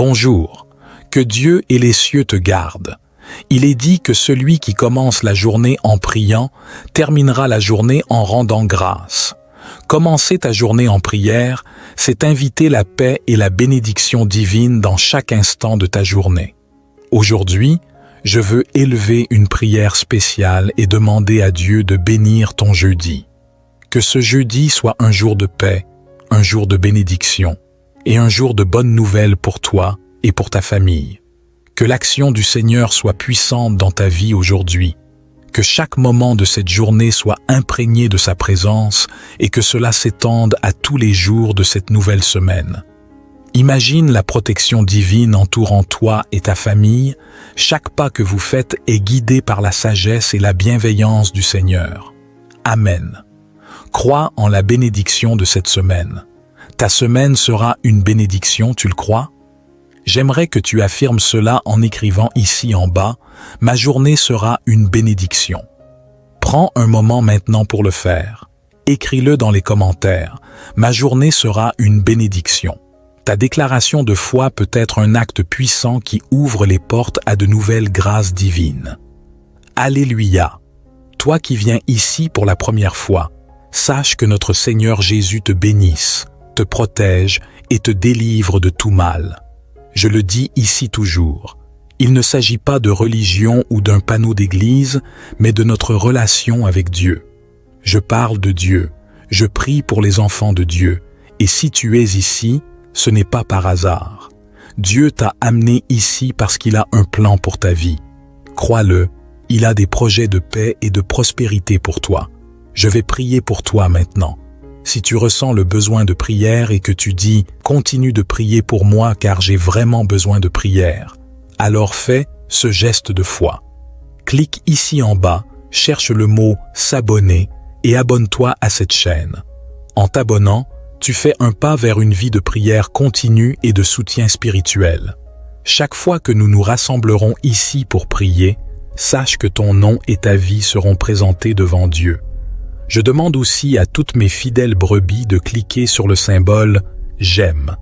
Bonjour, que Dieu et les cieux te gardent. Il est dit que celui qui commence la journée en priant terminera la journée en rendant grâce. Commencer ta journée en prière, c'est inviter la paix et la bénédiction divine dans chaque instant de ta journée. Aujourd'hui, je veux élever une prière spéciale et demander à Dieu de bénir ton jeudi. Que ce jeudi soit un jour de paix, un jour de bénédiction et un jour de bonnes nouvelles pour toi et pour ta famille. Que l'action du Seigneur soit puissante dans ta vie aujourd'hui. Que chaque moment de cette journée soit imprégné de sa présence et que cela s'étende à tous les jours de cette nouvelle semaine. Imagine la protection divine entourant toi et ta famille. Chaque pas que vous faites est guidé par la sagesse et la bienveillance du Seigneur. Amen. Crois en la bénédiction de cette semaine. Ta semaine sera une bénédiction, tu le crois? J'aimerais que tu affirmes cela en écrivant ici en bas « Ma journée sera une bénédiction ». Prends un moment maintenant pour le faire. Écris-le dans les commentaires « Ma journée sera une bénédiction ». Ta déclaration de foi peut être un acte puissant qui ouvre les portes à de nouvelles grâces divines. Alléluia! Toi qui viens ici pour la première fois, sache que notre Seigneur Jésus te bénisse, te protège et te délivre de tout mal. Je le dis ici toujours, il ne s'agit pas de religion ou d'un panneau d'église, mais de notre relation avec Dieu. Je parle de Dieu, je prie pour les enfants de Dieu, et si tu es ici, ce n'est pas par hasard. Dieu t'a amené ici parce qu'il a un plan pour ta vie. Crois-le, il a des projets de paix et de prospérité pour toi. Je vais prier pour toi maintenant. Si tu ressens le besoin de prière et que tu dis « Continue de prier pour moi car j'ai vraiment besoin de prière », alors fais ce geste de foi. Clique ici en bas, cherche le mot « S'abonner » et abonne-toi à cette chaîne. En t'abonnant, tu fais un pas vers une vie de prière continue et de soutien spirituel. Chaque fois que nous nous rassemblerons ici pour prier, sache que ton nom et ta vie seront présentés devant Dieu. Je demande aussi à toutes mes fidèles brebis de cliquer sur le symbole « J'aime ».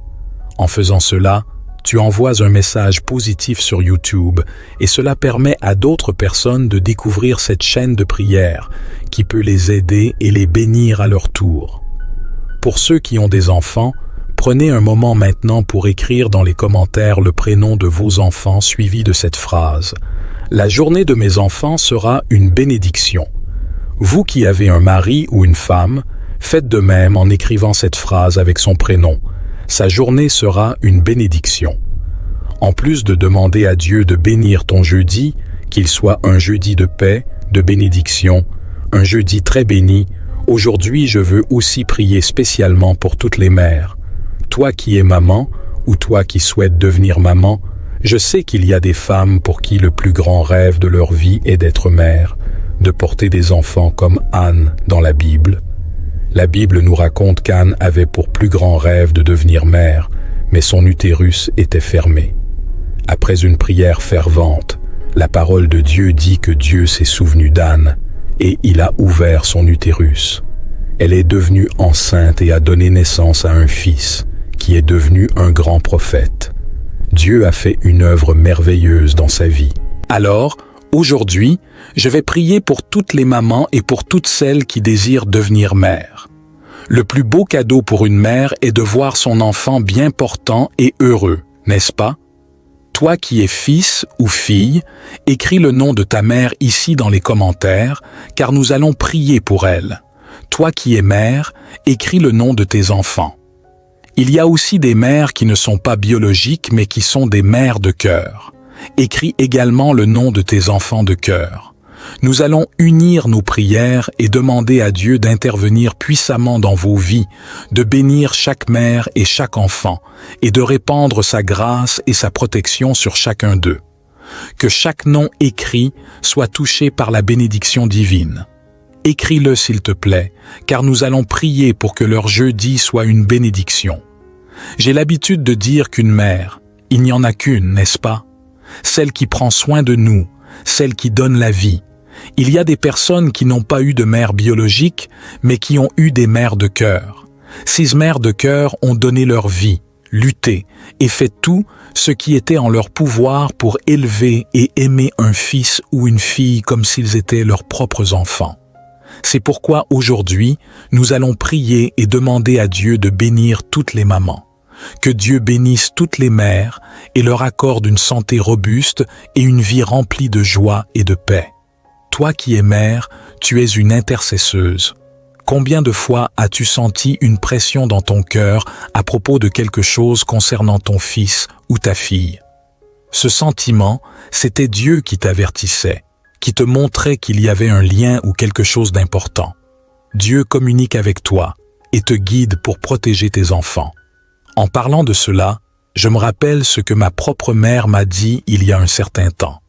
En faisant cela, tu envoies un message positif sur YouTube et cela permet à d'autres personnes de découvrir cette chaîne de prière qui peut les aider et les bénir à leur tour. Pour ceux qui ont des enfants, prenez un moment maintenant pour écrire dans les commentaires le prénom de vos enfants suivi de cette phrase « La journée de mes enfants sera une bénédiction ». Vous qui avez un mari ou une femme, faites de même en écrivant cette phrase avec son prénom. Sa journée sera une bénédiction. En plus de demander à Dieu de bénir ton jeudi, qu'il soit un jeudi de paix, de bénédiction, un jeudi très béni, aujourd'hui je veux aussi prier spécialement pour toutes les mères. Toi qui es maman, ou toi qui souhaites devenir maman, je sais qu'il y a des femmes pour qui le plus grand rêve de leur vie est d'être mère, de porter des enfants comme Anne dans la Bible. La Bible nous raconte qu'Anne avait pour plus grand rêve de devenir mère, mais son utérus était fermé. Après une prière fervente, la parole de Dieu dit que Dieu s'est souvenu d'Anne et il a ouvert son utérus. Elle est devenue enceinte et a donné naissance à un fils qui est devenu un grand prophète. Dieu a fait une œuvre merveilleuse dans sa vie. Alors, aujourd'hui, je vais prier pour toutes les mamans et pour toutes celles qui désirent devenir mères. Le plus beau cadeau pour une mère est de voir son enfant bien portant et heureux, n'est-ce pas? Toi qui es fils ou fille, écris le nom de ta mère ici dans les commentaires, car nous allons prier pour elle. Toi qui es mère, écris le nom de tes enfants. Il y a aussi des mères qui ne sont pas biologiques mais qui sont des mères de cœur. Écris également le nom de tes enfants de cœur. Nous allons unir nos prières et demander à Dieu d'intervenir puissamment dans vos vies, de bénir chaque mère et chaque enfant, et de répandre sa grâce et sa protection sur chacun d'eux. Que chaque nom écrit soit touché par la bénédiction divine. Écris-le s'il te plaît, car nous allons prier pour que leur jeudi soit une bénédiction. J'ai l'habitude de dire qu'une mère, il n'y en a qu'une, n'est-ce pas? Celle qui prend soin de nous, celle qui donne la vie. Il y a des personnes qui n'ont pas eu de mère biologique, mais qui ont eu des mères de cœur. Ces mères de cœur ont donné leur vie, lutté et fait tout ce qui était en leur pouvoir pour élever et aimer un fils ou une fille comme s'ils étaient leurs propres enfants. C'est pourquoi aujourd'hui, nous allons prier et demander à Dieu de bénir toutes les mamans. Que Dieu bénisse toutes les mères et leur accorde une santé robuste et une vie remplie de joie et de paix. Toi qui es mère, tu es une intercesseuse. Combien de fois as-tu senti une pression dans ton cœur à propos de quelque chose concernant ton fils ou ta fille? Ce sentiment, c'était Dieu qui t'avertissait, qui te montrait qu'il y avait un lien ou quelque chose d'important. Dieu communique avec toi et te guide pour protéger tes enfants. En parlant de cela, je me rappelle ce que ma propre mère m'a dit il y a un certain temps.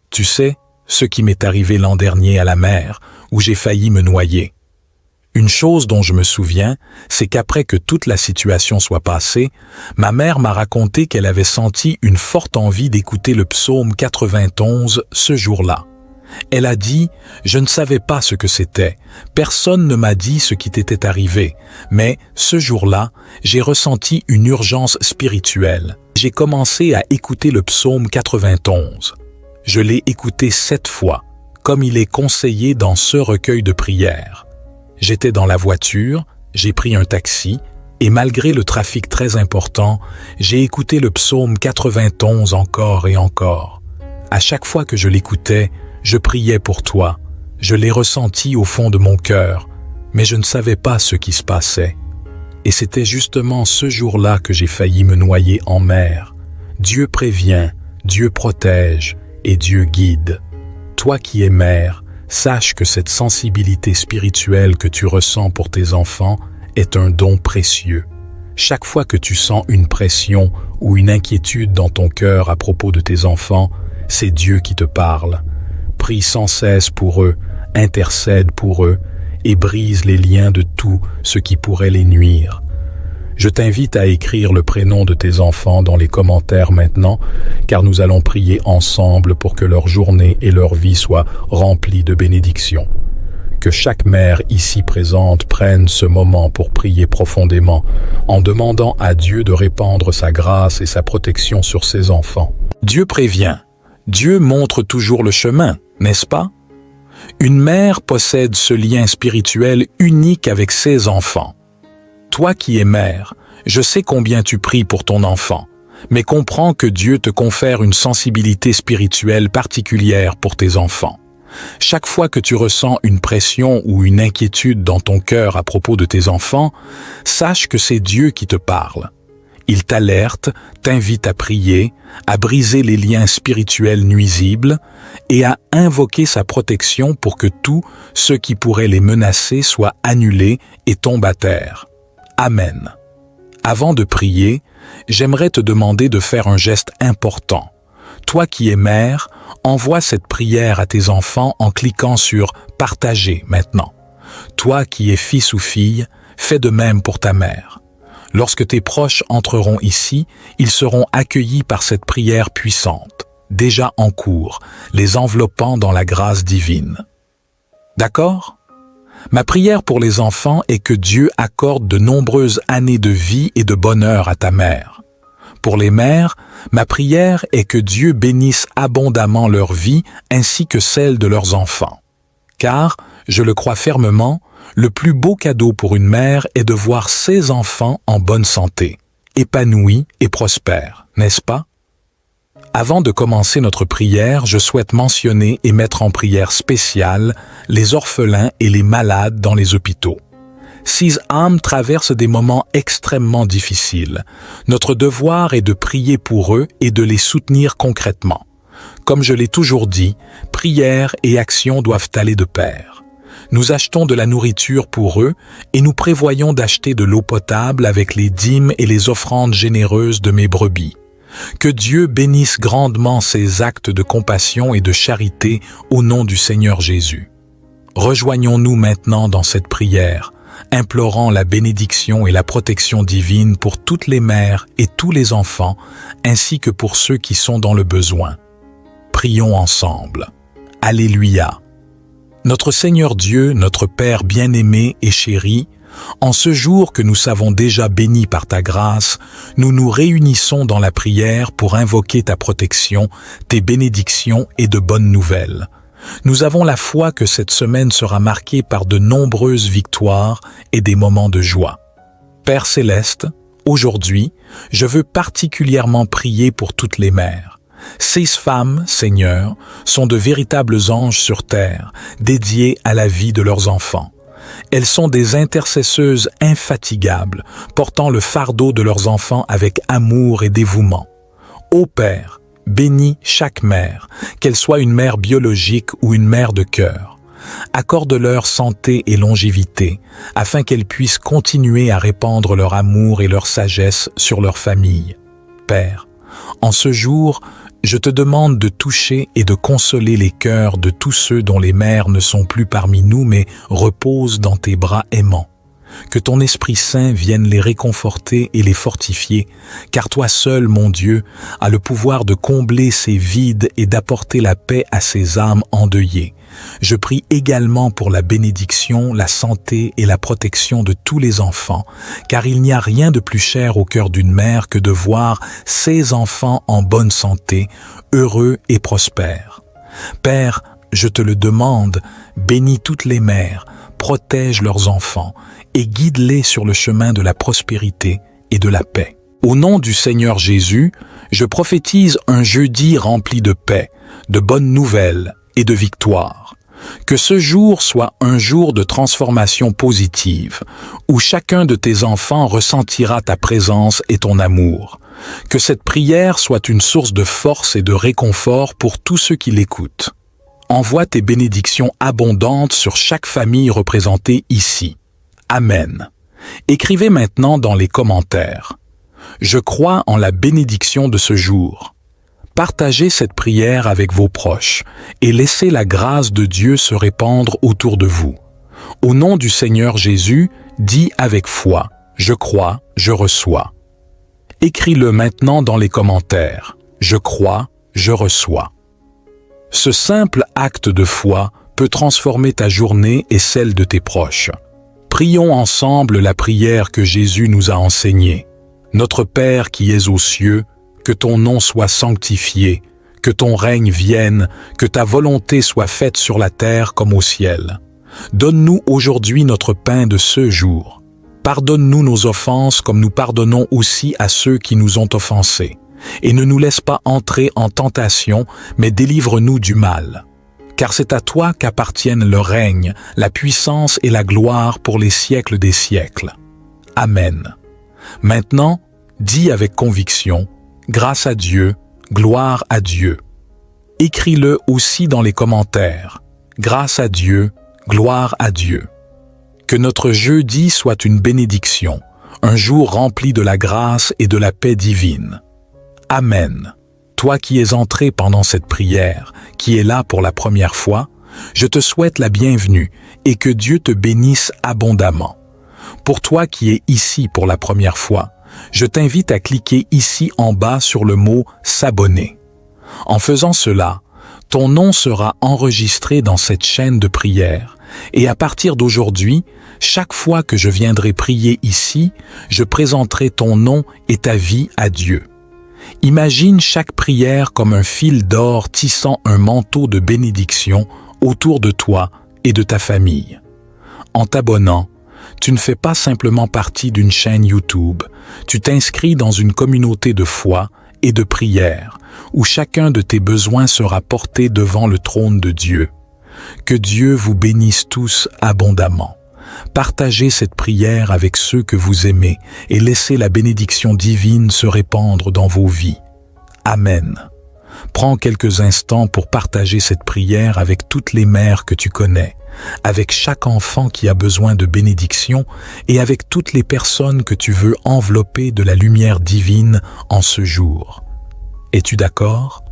Tu sais, ce qui m'est arrivé l'an dernier à la mer, où j'ai failli me noyer. Une chose dont je me souviens, c'est qu'après que toute la situation soit passée, ma mère m'a raconté qu'elle avait senti une forte envie d'écouter le psaume 91 ce jour-là. Elle a dit « Je ne savais pas ce que c'était. Personne ne m'a dit ce qui t'était arrivé. Mais ce jour-là, j'ai ressenti une urgence spirituelle. J'ai commencé à écouter le psaume 91. Je l'ai écouté 7 fois, comme il est conseillé dans ce recueil de prières. J'étais dans la voiture, j'ai pris un taxi, et malgré le trafic très important, j'ai écouté le psaume 91 encore et encore. À chaque fois que je l'écoutais, je priais pour toi, je l'ai ressenti au fond de mon cœur, mais je ne savais pas ce qui se passait. Et c'était justement ce jour-là que j'ai failli me noyer en mer. Dieu prévient, Dieu protège et Dieu guide. Toi qui es mère, sache que cette sensibilité spirituelle que tu ressens pour tes enfants est un don précieux. Chaque fois que tu sens une pression ou une inquiétude dans ton cœur à propos de tes enfants, c'est Dieu qui te parle. Prie sans cesse pour eux, intercède pour eux et brise les liens de tout ce qui pourrait les nuire. Je t'invite à écrire le prénom de tes enfants dans les commentaires maintenant, car nous allons prier ensemble pour que leur journée et leur vie soient remplies de bénédictions. Que chaque mère ici présente prenne ce moment pour prier profondément, en demandant à Dieu de répandre sa grâce et sa protection sur ses enfants. Dieu prévient, Dieu montre toujours le chemin, n'est-ce pas? Une mère possède ce lien spirituel unique avec ses enfants. Toi qui es mère, je sais combien tu pries pour ton enfant, mais comprends que Dieu te confère une sensibilité spirituelle particulière pour tes enfants. Chaque fois que tu ressens une pression ou une inquiétude dans ton cœur à propos de tes enfants, sache que c'est Dieu qui te parle. Il t'alerte, t'invite à prier, à briser les liens spirituels nuisibles et à invoquer sa protection pour que tout ce qui pourrait les menacer soit annulé et tombe à terre. Amen. Avant de prier, j'aimerais te demander de faire un geste important. Toi qui es mère, envoie cette prière à tes enfants en cliquant sur « Partager » maintenant. Toi qui es fils ou fille, fais de même pour ta mère. Lorsque tes proches entreront ici, ils seront accueillis par cette prière puissante, déjà en cours, les enveloppant dans la grâce divine. D'accord? Ma prière pour les enfants est que Dieu accorde de nombreuses années de vie et de bonheur à ta mère. Pour les mères, ma prière est que Dieu bénisse abondamment leur vie ainsi que celle de leurs enfants. Car, je le crois fermement, le plus beau cadeau pour une mère est de voir ses enfants en bonne santé, épanouis et prospères, n'est-ce pas? Avant de commencer notre prière, je souhaite mentionner et mettre en prière spéciale les orphelins et les malades dans les hôpitaux. Ces âmes traversent des moments extrêmement difficiles. Notre devoir est de prier pour eux et de les soutenir concrètement. Comme je l'ai toujours dit, prière et action doivent aller de pair. Nous achetons de la nourriture pour eux et nous prévoyons d'acheter de l'eau potable avec les dîmes et les offrandes généreuses de mes brebis. Que Dieu bénisse grandement ces actes de compassion et de charité au nom du Seigneur Jésus. Rejoignons-nous maintenant dans cette prière, implorant la bénédiction et la protection divine pour toutes les mères et tous les enfants, ainsi que pour ceux qui sont dans le besoin. Prions ensemble. Alléluia. Notre Seigneur Dieu, notre Père bien-aimé et chéri, En ce jour que nous savons déjà béni par ta grâce, nous nous réunissons dans la prière pour invoquer ta protection, tes bénédictions et de bonnes nouvelles. Nous avons la foi que cette semaine sera marquée par de nombreuses victoires et des moments de joie. Père céleste, aujourd'hui, je veux particulièrement prier pour toutes les mères. Ces femmes, Seigneur, sont de véritables anges sur terre, dédiées à la vie de leurs enfants. Elles sont des intercesseuses infatigables, portant le fardeau de leurs enfants avec amour et dévouement. Ô Père, bénis chaque mère, qu'elle soit une mère biologique ou une mère de cœur. Accorde-leur santé et longévité, afin qu'elles puissent continuer à répandre leur amour et leur sagesse sur leur famille. Père, en ce jour, je te demande de toucher et de consoler les cœurs de tous ceux dont les mères ne sont plus parmi nous, mais reposent dans tes bras aimants. Que ton Esprit Saint vienne les réconforter et les fortifier, car toi seul, mon Dieu, as le pouvoir de combler ces vides et d'apporter la paix à ces âmes endeuillées. Je prie également pour la bénédiction, la santé et la protection de tous les enfants, car il n'y a rien de plus cher au cœur d'une mère que de voir ses enfants en bonne santé, heureux et prospères. Père, je te le demande, bénis toutes les mères, protège leurs enfants et guide-les sur le chemin de la prospérité et de la paix. Au nom du Seigneur Jésus, je prophétise un jeudi rempli de paix, de bonnes nouvelles et de victoire. Que ce jour soit un jour de transformation positive, où chacun de tes enfants ressentira ta présence et ton amour. Que cette prière soit une source de force et de réconfort pour tous ceux qui l'écoutent. Envoie tes bénédictions abondantes sur chaque famille représentée ici. Amen. Écrivez maintenant dans les commentaires. Je crois en la bénédiction de ce jour. Partagez cette prière avec vos proches et laissez la grâce de Dieu se répandre autour de vous. Au nom du Seigneur Jésus, dis avec foi, je crois, je reçois. Écris-le maintenant dans les commentaires. Je crois, je reçois. Ce simple acte de foi peut transformer ta journée et celle de tes proches. Prions ensemble la prière que Jésus nous a enseignée. Notre Père qui es aux cieux, que ton nom soit sanctifié, que ton règne vienne, que ta volonté soit faite sur la terre comme au ciel. Donne-nous aujourd'hui notre pain de ce jour. Pardonne-nous nos offenses comme nous pardonnons aussi à ceux qui nous ont offensés. Et ne nous laisse pas entrer en tentation, mais délivre-nous du mal. Car c'est à toi qu'appartiennent le règne, la puissance et la gloire pour les siècles des siècles. Amen. Maintenant, dis avec conviction, grâce à Dieu, gloire à Dieu. Écris-le aussi dans les commentaires. Grâce à Dieu, gloire à Dieu. Que notre jeudi soit une bénédiction, un jour rempli de la grâce et de la paix divine. Amen. Toi qui es entré pendant cette prière, qui est là pour la première fois, je te souhaite la bienvenue et que Dieu te bénisse abondamment. Pour toi qui es ici pour la première fois, je t'invite à cliquer ici en bas sur le mot « S'abonner ». En faisant cela, ton nom sera enregistré dans cette chaîne de prière et à partir d'aujourd'hui, chaque fois que je viendrai prier ici, je présenterai ton nom et ta vie à Dieu. Imagine chaque prière comme un fil d'or tissant un manteau de bénédiction autour de toi et de ta famille. En t'abonnant, tu ne fais pas simplement partie d'une chaîne YouTube, tu t'inscris dans une communauté de foi et de prière, où chacun de tes besoins sera porté devant le trône de Dieu. Que Dieu vous bénisse tous abondamment. Partagez cette prière avec ceux que vous aimez et laissez la bénédiction divine se répandre dans vos vies. Amen. Prends quelques instants pour partager cette prière avec toutes les mères que tu connais, avec chaque enfant qui a besoin de bénédiction et avec toutes les personnes que tu veux envelopper de la lumière divine en ce jour. Es-tu d'accord?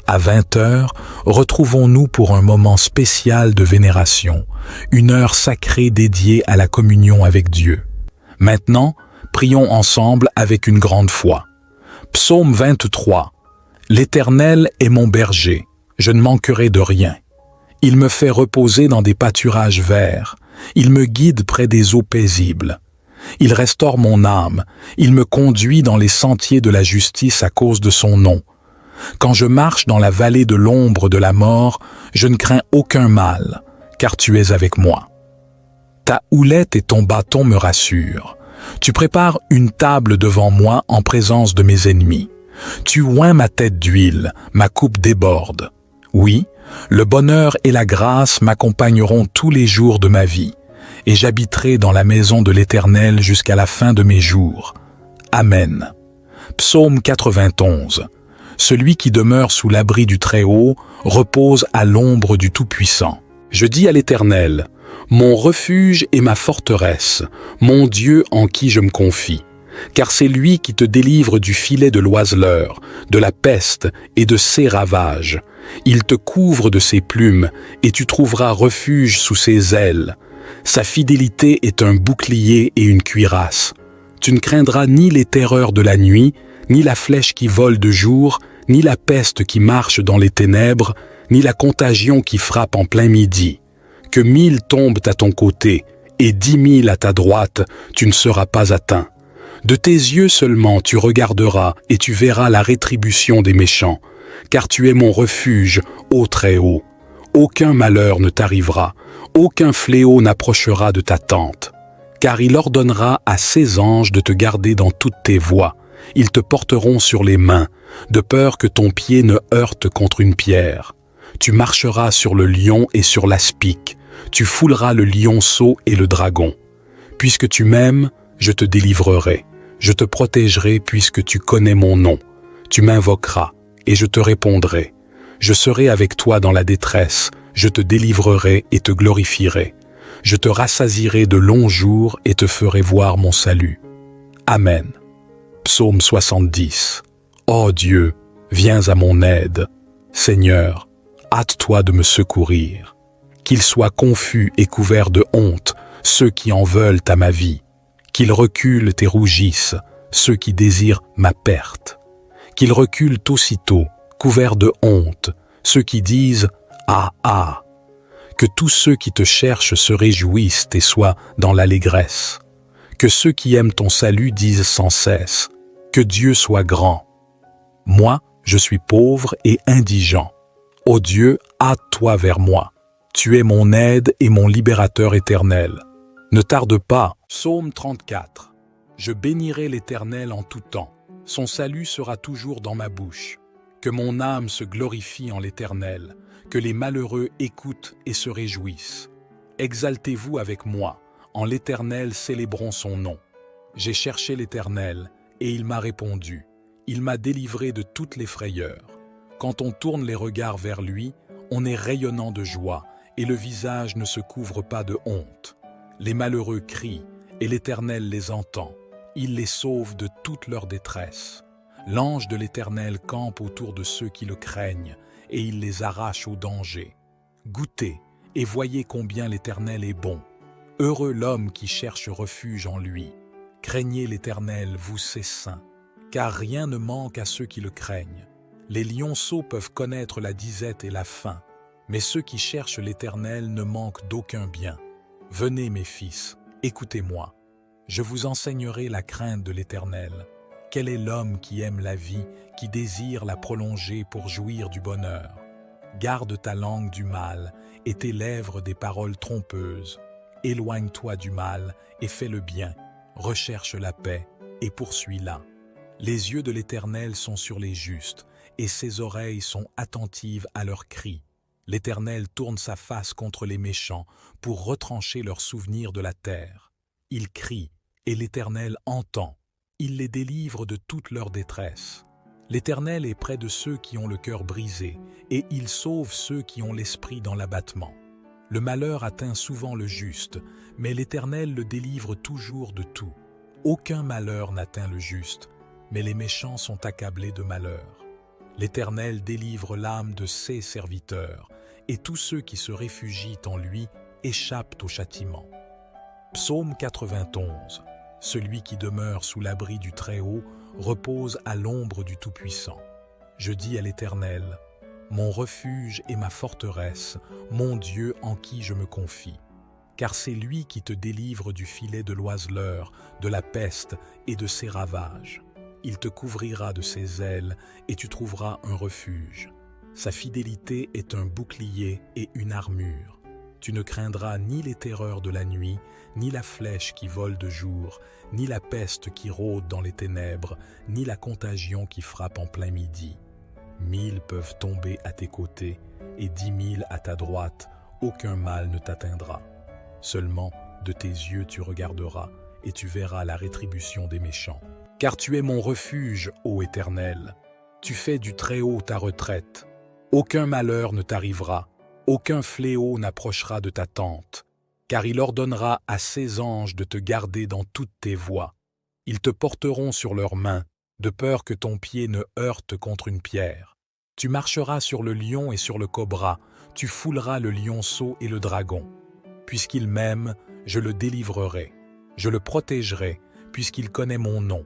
À 20h, retrouvons-nous pour un moment spécial de vénération, une heure sacrée dédiée à la communion avec Dieu. Maintenant, prions ensemble avec une grande foi. Psaume 23. L'Éternel est mon berger, je ne manquerai de rien. Il me fait reposer dans des pâturages verts, Il me guide près des eaux paisibles. Il restaure mon âme. Il me conduit dans les sentiers de la justice à cause de son nom. Quand je marche dans la vallée de l'ombre de la mort, je ne crains aucun mal, car tu es avec moi. Ta houlette et ton bâton me rassurent. Tu prépares une table devant moi en présence de mes ennemis. Tu oins ma tête d'huile, ma coupe déborde. Oui, le bonheur et la grâce m'accompagneront tous les jours de ma vie, et j'habiterai dans la maison de l'Éternel jusqu'à la fin de mes jours. Amen. Psaume 91. Celui qui demeure sous l'abri du Très-Haut repose à l'ombre du Tout-Puissant. Je dis à l'Éternel, mon refuge et ma forteresse, mon Dieu en qui je me confie. Car c'est lui qui te délivre du filet de l'oiseleur, de la peste et de ses ravages. Il te couvre de ses plumes, et tu trouveras refuge sous ses ailes. Sa fidélité est un bouclier et une cuirasse. Tu ne craindras ni les terreurs de la nuit, ni la flèche qui vole de jour, ni la peste qui marche dans les ténèbres, ni la contagion qui frappe en plein midi. Que 1000 tombent à ton côté, et 10 000 à ta droite, tu ne seras pas atteint. De tes yeux seulement tu regarderas, et tu verras la rétribution des méchants, car tu es mon refuge, ô Très-Haut. Aucun malheur ne t'arrivera, aucun fléau n'approchera de ta tente. Car il ordonnera à ses anges de te garder dans toutes tes voies. Ils te porteront sur les mains, de peur que ton pied ne heurte contre une pierre. Tu marcheras sur le lion et sur l'aspic. Tu fouleras le lionceau et le dragon. Puisque tu m'aimes, je te délivrerai. Je te protégerai puisque tu connais mon nom. Tu m'invoqueras, et je te répondrai. Je serai avec toi dans la détresse, je te délivrerai et te glorifierai. Je te rassasierai de longs jours et te ferai voir mon salut. Amen. Psaume 70. Ô Dieu, viens à mon aide. Seigneur, hâte-toi de me secourir. Qu'ils soient confus et couverts de honte, ceux qui en veulent à ma vie. Qu'ils reculent et rougissent, ceux qui désirent ma perte. Qu'ils reculent aussitôt, couverts de honte, ceux qui disent « Ah, ah !» Que tous ceux qui te cherchent se réjouissent et soient dans l'allégresse. Que ceux qui aiment ton salut disent sans cesse « Que Dieu soit grand !» Moi, je suis pauvre et indigent. Ô Dieu, hâte-toi vers moi. Tu es mon aide et mon libérateur éternel. Ne tarde pas. Psaume 34. Je bénirai l'Éternel en tout temps. Son salut sera toujours dans ma bouche. Que mon âme se glorifie en l'Éternel, que les malheureux écoutent et se réjouissent. Exaltez-vous avec moi, en l'Éternel célébrons son nom. J'ai cherché l'Éternel, et il m'a répondu. Il m'a délivré de toutes les frayeurs. Quand on tourne les regards vers lui, on est rayonnant de joie, et le visage ne se couvre pas de honte. Les malheureux crient, et l'Éternel les entend. Il les sauve de toute leur détresse. L'ange de l'Éternel campe autour de ceux qui le craignent, et il les arrache au danger. Goûtez, et voyez combien l'Éternel est bon. Heureux l'homme qui cherche refuge en lui. Craignez l'Éternel, vous ses saints, car rien ne manque à ceux qui le craignent. Les lionceaux peuvent connaître la disette et la faim, mais ceux qui cherchent l'Éternel ne manquent d'aucun bien. Venez, mes fils, écoutez-moi. Je vous enseignerai la crainte de l'Éternel. Quel est l'homme qui aime la vie, qui désire la prolonger pour jouir du bonheur? Garde ta langue du mal et tes lèvres des paroles trompeuses. Éloigne-toi du mal et fais le bien. Recherche la paix et poursuis-la. Les yeux de l'Éternel sont sur les justes et ses oreilles sont attentives à leurs cris. L'Éternel tourne sa face contre les méchants pour retrancher leurs souvenirs de la terre. Ils crient et l'Éternel entend. Il les délivre de toute leur détresse. L'Éternel est près de ceux qui ont le cœur brisé, et il sauve ceux qui ont l'esprit dans l'abattement. Le malheur atteint souvent le juste, mais l'Éternel le délivre toujours de tout. Aucun malheur n'atteint le juste, mais les méchants sont accablés de malheur. L'Éternel délivre l'âme de ses serviteurs, et tous ceux qui se réfugient en lui échappent au châtiment. Psaume 91. Celui qui demeure sous l'abri du Très-Haut repose à l'ombre du Tout-Puissant. Je dis à l'Éternel, mon refuge et ma forteresse, mon Dieu en qui je me confie. car c'est lui qui te délivre du filet de l'oiseleur, de la peste et de ses ravages. Il te couvrira de ses ailes et tu trouveras un refuge. Sa fidélité est un bouclier et une armure. Tu ne craindras ni les terreurs de la nuit, ni la flèche qui vole de jour, ni la peste qui rôde dans les ténèbres, ni la contagion qui frappe en plein midi. 1000 peuvent tomber à tes côtés et 10 000 à ta droite, aucun mal ne t'atteindra. Seulement, de tes yeux tu regarderas et tu verras la rétribution des méchants. Car tu es mon refuge, ô Éternel. Tu fais du Très-Haut ta retraite. Aucun malheur ne t'arrivera, aucun fléau n'approchera de ta tente, car il ordonnera à ses anges de te garder dans toutes tes voies. Ils te porteront sur leurs mains, de peur que ton pied ne heurte contre une pierre. Tu marcheras sur le lion et sur le cobra, tu fouleras le lionceau et le dragon. Puisqu'il m'aime, je le délivrerai, je le protégerai, puisqu'il connaît mon nom.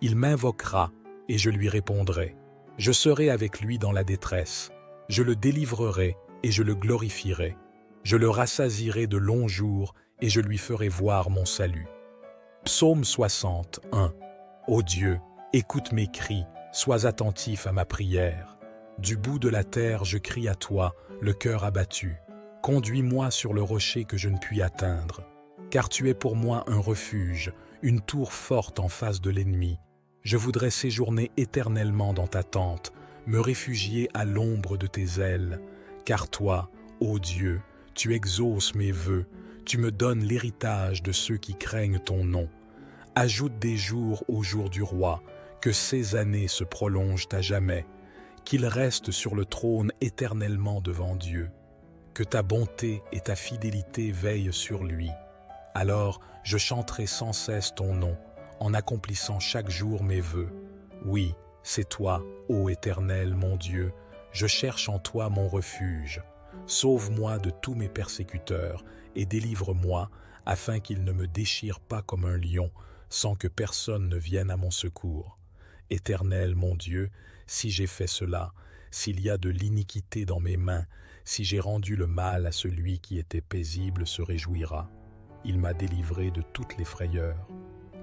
Il m'invoquera, et je lui répondrai. Je serai avec lui dans la détresse. Je le délivrerai, et je le glorifierai. Je le rassasierai de longs jours, et je lui ferai voir mon salut. Psaume 61. Ô Dieu, écoute mes cris, sois attentif à ma prière. Du bout de la terre, je crie à toi, le cœur abattu. Conduis-moi sur le rocher que je ne puis atteindre. Car tu es pour moi un refuge, une tour forte en face de l'ennemi. Je voudrais séjourner éternellement dans ta tente, me réfugier à l'ombre de tes ailes. Car toi, ô Dieu, tu exauces mes vœux, tu me donnes l'héritage de ceux qui craignent ton nom. Ajoute des jours aux jours du roi, que ces années se prolongent à jamais, qu'il reste sur le trône éternellement devant Dieu, que ta bonté et ta fidélité veillent sur lui. Alors je chanterai sans cesse ton nom, en accomplissant chaque jour mes vœux. Oui, c'est toi, ô Éternel, mon Dieu, je cherche en toi mon refuge. Sauve-moi de tous mes persécuteurs et délivre-moi, afin qu'ils ne me déchirent pas comme un lion, sans que personne ne vienne à mon secours. Éternel, mon Dieu, si j'ai fait cela, s'il y a de l'iniquité dans mes mains, si j'ai rendu le mal à celui qui était paisible se réjouira. Il m'a délivré de toutes les frayeurs.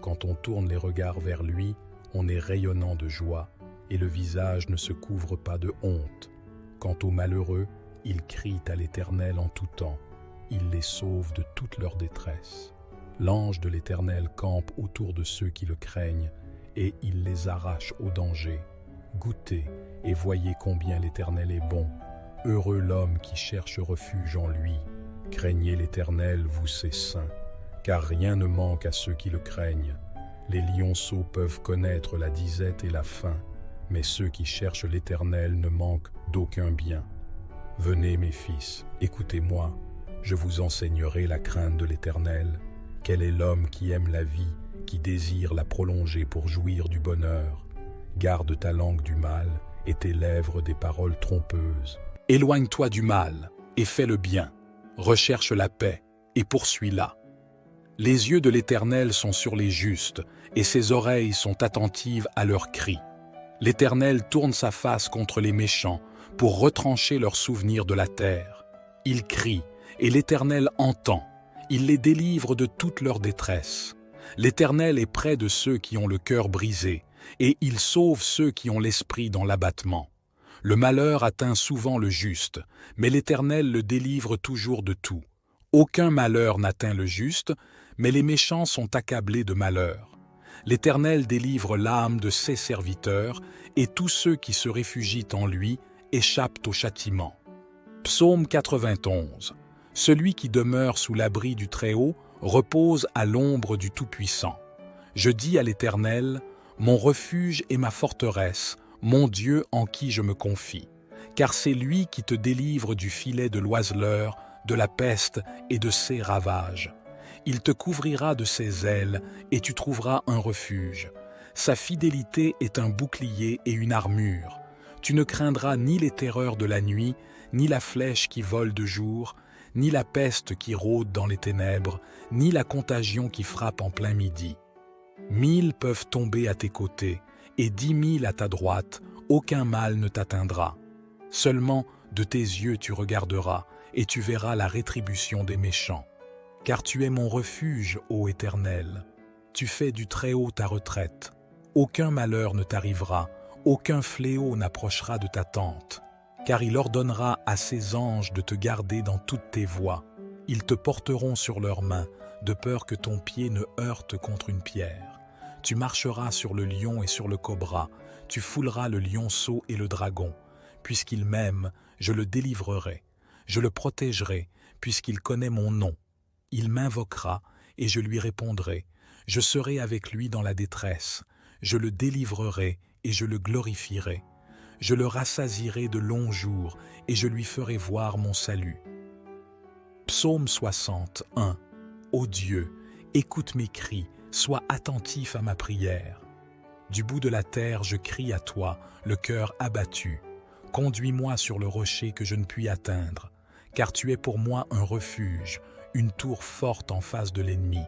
Quand on tourne les regards vers lui, on est rayonnant de joie, et le visage ne se couvre pas de honte. Quant aux malheureux, ils crient à l'Éternel en tout temps. Il les sauve de toute leur détresse. L'ange de l'Éternel campe autour de ceux qui le craignent, et il les arrache au danger. Goûtez et voyez combien l'Éternel est bon. Heureux l'homme qui cherche refuge en lui. Craignez l'Éternel, vous ses saints, car rien ne manque à ceux qui le craignent. Les lionceaux peuvent connaître la disette et la faim, mais ceux qui cherchent l'Éternel ne manquent d'aucun bien. Venez mes fils, écoutez-moi, je vous enseignerai la crainte de l'Éternel. Quel est l'homme qui aime la vie, qui désire la prolonger pour jouir du bonheur? Garde ta langue du mal et tes lèvres des paroles trompeuses. Éloigne-toi du mal et fais le bien. Recherche la paix et poursuis-la. Les yeux de l'Éternel sont sur les justes et ses oreilles sont attentives à leurs cris. L'Éternel tourne sa face contre les méchants pour retrancher leurs souvenirs de la terre. Ils crient et l'Éternel entend. Il les délivre de toute leur détresse. L'Éternel est près de ceux qui ont le cœur brisé et il sauve ceux qui ont l'esprit dans l'abattement. Le malheur atteint souvent le juste, mais l'Éternel le délivre toujours de tout. Aucun malheur n'atteint le juste, mais les méchants sont accablés de malheur. L'Éternel délivre l'âme de ses serviteurs, et tous ceux qui se réfugient en lui échappent au châtiment. Psaume 91. Celui qui demeure sous l'abri du Très-Haut repose à l'ombre du Tout-Puissant. Je dis à l'Éternel, mon refuge et ma forteresse, mon Dieu en qui je me confie, car c'est lui qui te délivre du filet de l'oiseleur, de la peste et de ses ravages. Il te couvrira de ses ailes et tu trouveras un refuge. Sa fidélité est un bouclier et une armure. Tu ne craindras ni les terreurs de la nuit, ni la flèche qui vole de jour, ni la peste qui rôde dans les ténèbres, ni la contagion qui frappe en plein midi. 1000 peuvent tomber à tes côtés, et 10 000 à ta droite, aucun mal ne t'atteindra. Seulement de tes yeux tu regarderas, et tu verras la rétribution des méchants. car tu es mon refuge, ô Éternel. Tu fais du Très-Haut ta retraite. Aucun malheur ne t'arrivera, aucun fléau n'approchera de ta tente, car il ordonnera à ses anges de te garder dans toutes tes voies. Ils te porteront sur leurs mains, de peur que ton pied ne heurte contre une pierre. Tu marcheras sur le lion et sur le cobra, tu fouleras le lionceau et le dragon. Puisqu'il m'aime, je le délivrerai, je le protégerai, puisqu'il connaît mon nom. Il m'invoquera, et je lui répondrai. Je serai avec lui dans la détresse. Je le délivrerai, et je le glorifierai. Je le rassasierai de longs jours, et je lui ferai voir mon salut. Psaume 61. Ô Dieu, écoute mes cris, sois attentif à ma prière. Du bout de la terre, je crie à toi, le cœur abattu. Conduis-moi sur le rocher que je ne puis atteindre, car tu es pour moi un refuge, une tour forte en face de l'ennemi.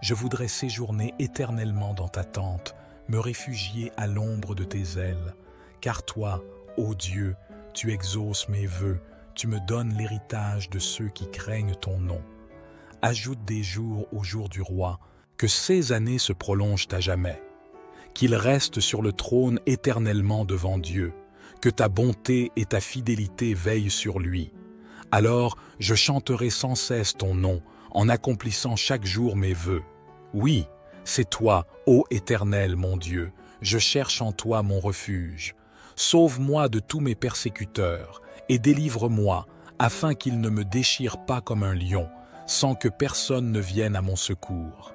Je voudrais séjourner éternellement dans ta tente, me réfugier à l'ombre de tes ailes. Car toi, ô Dieu, tu exauces mes vœux, tu me donnes l'héritage de ceux qui craignent ton nom. Ajoute des jours au jour du roi, que ces années se prolongent à jamais. Qu'il reste sur le trône éternellement devant Dieu, que ta bonté et ta fidélité veillent sur lui. Alors je chanterai sans cesse ton nom, en accomplissant chaque jour mes vœux. Oui, c'est toi, ô Éternel mon Dieu, je cherche en toi mon refuge. Sauve-moi de tous mes persécuteurs, et délivre-moi, afin qu'ils ne me déchirent pas comme un lion, sans que personne ne vienne à mon secours.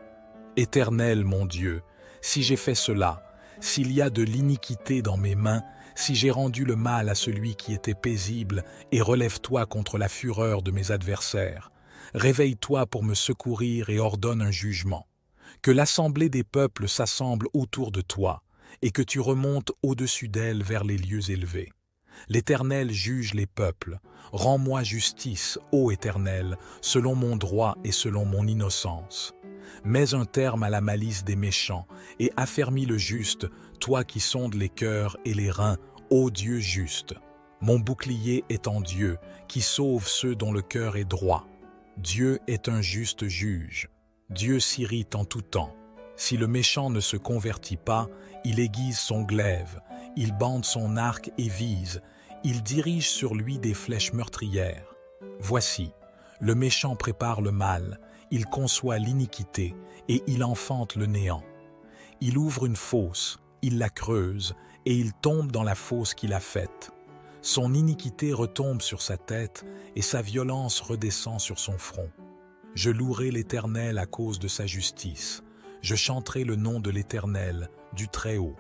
Éternel mon Dieu, si j'ai fait cela, s'il y a de l'iniquité dans mes mains, si j'ai rendu le mal à celui qui était paisible, et relève-toi contre la fureur de mes adversaires. Réveille-toi pour me secourir et ordonne un jugement. Que l'assemblée des peuples s'assemble autour de toi, et que tu remontes au-dessus d'elle vers les lieux élevés. L'Éternel juge les peuples. Rends-moi justice, ô Éternel, selon mon droit et selon mon innocence. Mets un terme à la malice des méchants, et affermis le juste, toi qui sondes les cœurs et les reins, ô Dieu juste. Mon bouclier est en Dieu, qui sauve ceux dont le cœur est droit. Dieu est un juste juge. Dieu s'irrite en tout temps. Si le méchant ne se convertit pas, il aiguise son glaive, il bande son arc et vise, il dirige sur lui des flèches meurtrières. Voici, le méchant prépare le mal, il conçoit l'iniquité et il enfante le néant. Il ouvre une fosse, il la creuse et il tombe dans la fosse qu'il a faite. Son iniquité retombe sur sa tête et sa violence redescend sur son front. Je louerai l'Éternel à cause de sa justice. Je chanterai le nom de l'Éternel, du Très-Haut.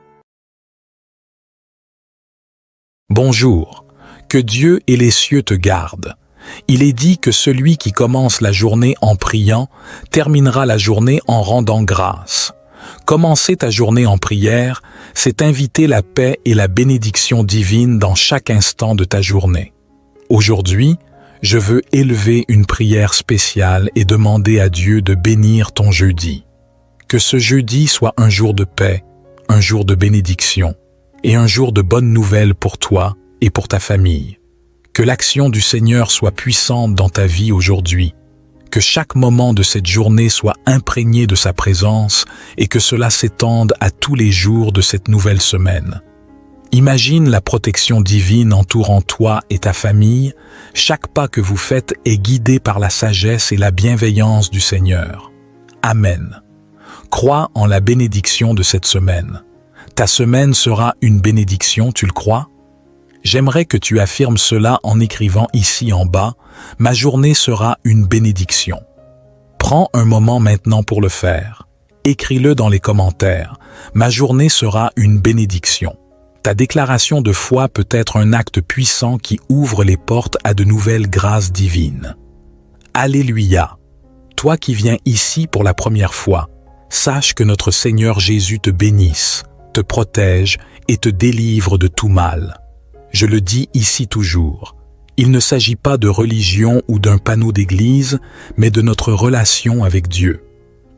Bonjour, que Dieu et les cieux te gardent. Il est dit que celui qui commence la journée en priant terminera la journée en rendant grâce. Commencer ta journée en prière, c'est inviter la paix et la bénédiction divine dans chaque instant de ta journée. Aujourd'hui, je veux élever une prière spéciale et demander à Dieu de bénir ton jeudi. Que ce jeudi soit un jour de paix, un jour de bénédiction et un jour de bonnes nouvelles pour toi et pour ta famille. Que l'action du Seigneur soit puissante dans ta vie aujourd'hui. Que chaque moment de cette journée soit imprégné de sa présence et que cela s'étende à tous les jours de cette nouvelle semaine. Imagine la protection divine entourant toi et ta famille. Chaque pas que vous faites est guidé par la sagesse et la bienveillance du Seigneur. Amen. Crois en la bénédiction de cette semaine. Ta semaine sera une bénédiction, tu le crois? J'aimerais que tu affirmes cela en écrivant ici en bas « Ma journée sera une bénédiction ». Prends un moment maintenant pour le faire. Écris-le dans les commentaires « Ma journée sera une bénédiction ». Ta déclaration de foi peut être un acte puissant qui ouvre les portes à de nouvelles grâces divines. Alléluia! Toi qui viens ici pour la première fois, sache que notre Seigneur Jésus te bénisse, te protège et te délivre de tout mal. Je le dis ici toujours, il ne s'agit pas de religion ou d'un panneau d'église, mais de notre relation avec Dieu.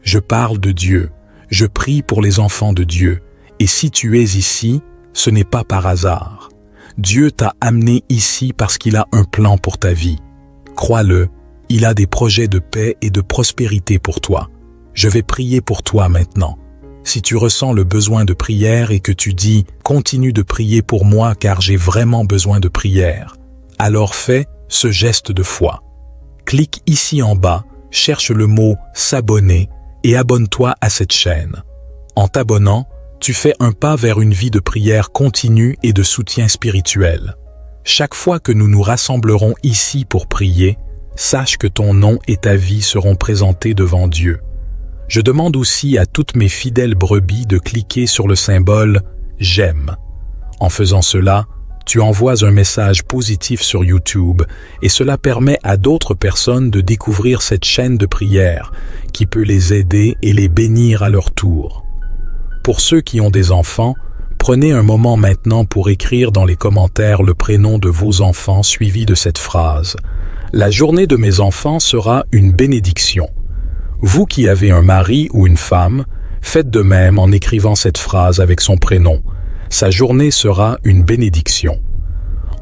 Je parle de Dieu, je prie pour les enfants de Dieu, et si tu es ici, ce n'est pas par hasard. Dieu t'a amené ici parce qu'il a un plan pour ta vie. Crois-le Il a des projets de paix et de prospérité pour toi. Je vais prier pour toi maintenant. Si tu ressens le besoin de prière et que tu dis « Continue de prier pour moi car j'ai vraiment besoin de prière », alors fais ce geste de foi. Clique ici en bas, cherche le mot « S'abonner » et abonne-toi à cette chaîne. En t'abonnant, tu fais un pas vers une vie de prière continue et de soutien spirituel. Chaque fois que nous nous rassemblerons ici pour prier, sache que ton nom et ta vie seront présentés devant Dieu. Je demande aussi à toutes mes fidèles brebis de cliquer sur le symbole « J'aime ». En faisant cela, tu envoies un message positif sur YouTube et cela permet à d'autres personnes de découvrir cette chaîne de prière qui peut les aider et les bénir à leur tour. Pour ceux qui ont des enfants, prenez un moment maintenant pour écrire dans les commentaires le prénom de vos enfants suivi de cette phrase. La journée de mes enfants sera une bénédiction. Vous qui avez un mari ou une femme, faites de même en écrivant cette phrase avec son prénom. Sa journée sera une bénédiction.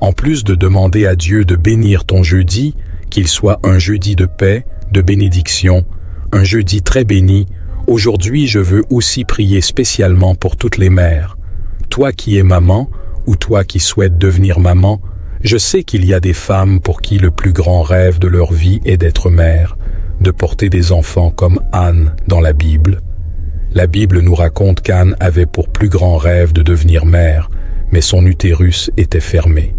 En plus de demander à Dieu de bénir ton jeudi, qu'il soit un jeudi de paix, de bénédiction, un jeudi très béni, aujourd'hui je veux aussi prier spécialement pour toutes les mères. Toi qui es maman, ou toi qui souhaites devenir maman, je sais qu'il y a des femmes pour qui le plus grand rêve de leur vie est d'être mère, de porter des enfants comme Anne dans la Bible. La Bible nous raconte qu'Anne avait pour plus grand rêve de devenir mère, mais son utérus était fermé.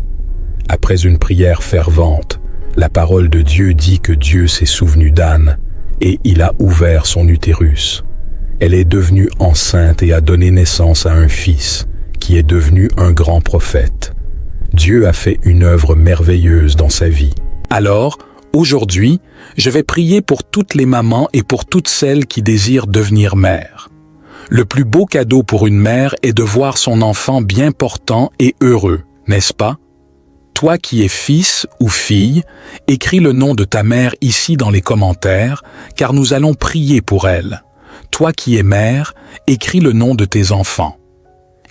Après une prière fervente, la parole de Dieu dit que Dieu s'est souvenu d'Anne et il a ouvert son utérus. Elle est devenue enceinte et a donné naissance à un fils qui est devenu un grand prophète. Dieu a fait une œuvre merveilleuse dans sa vie. Alors, aujourd'hui, je vais prier pour toutes les mamans et pour toutes celles qui désirent devenir mères. Le plus beau cadeau pour une mère est de voir son enfant bien portant et heureux, n'est-ce pas? Toi qui es fils ou fille, écris le nom de ta mère ici dans les commentaires, car nous allons prier pour elle. Toi qui es mère, écris le nom de tes enfants.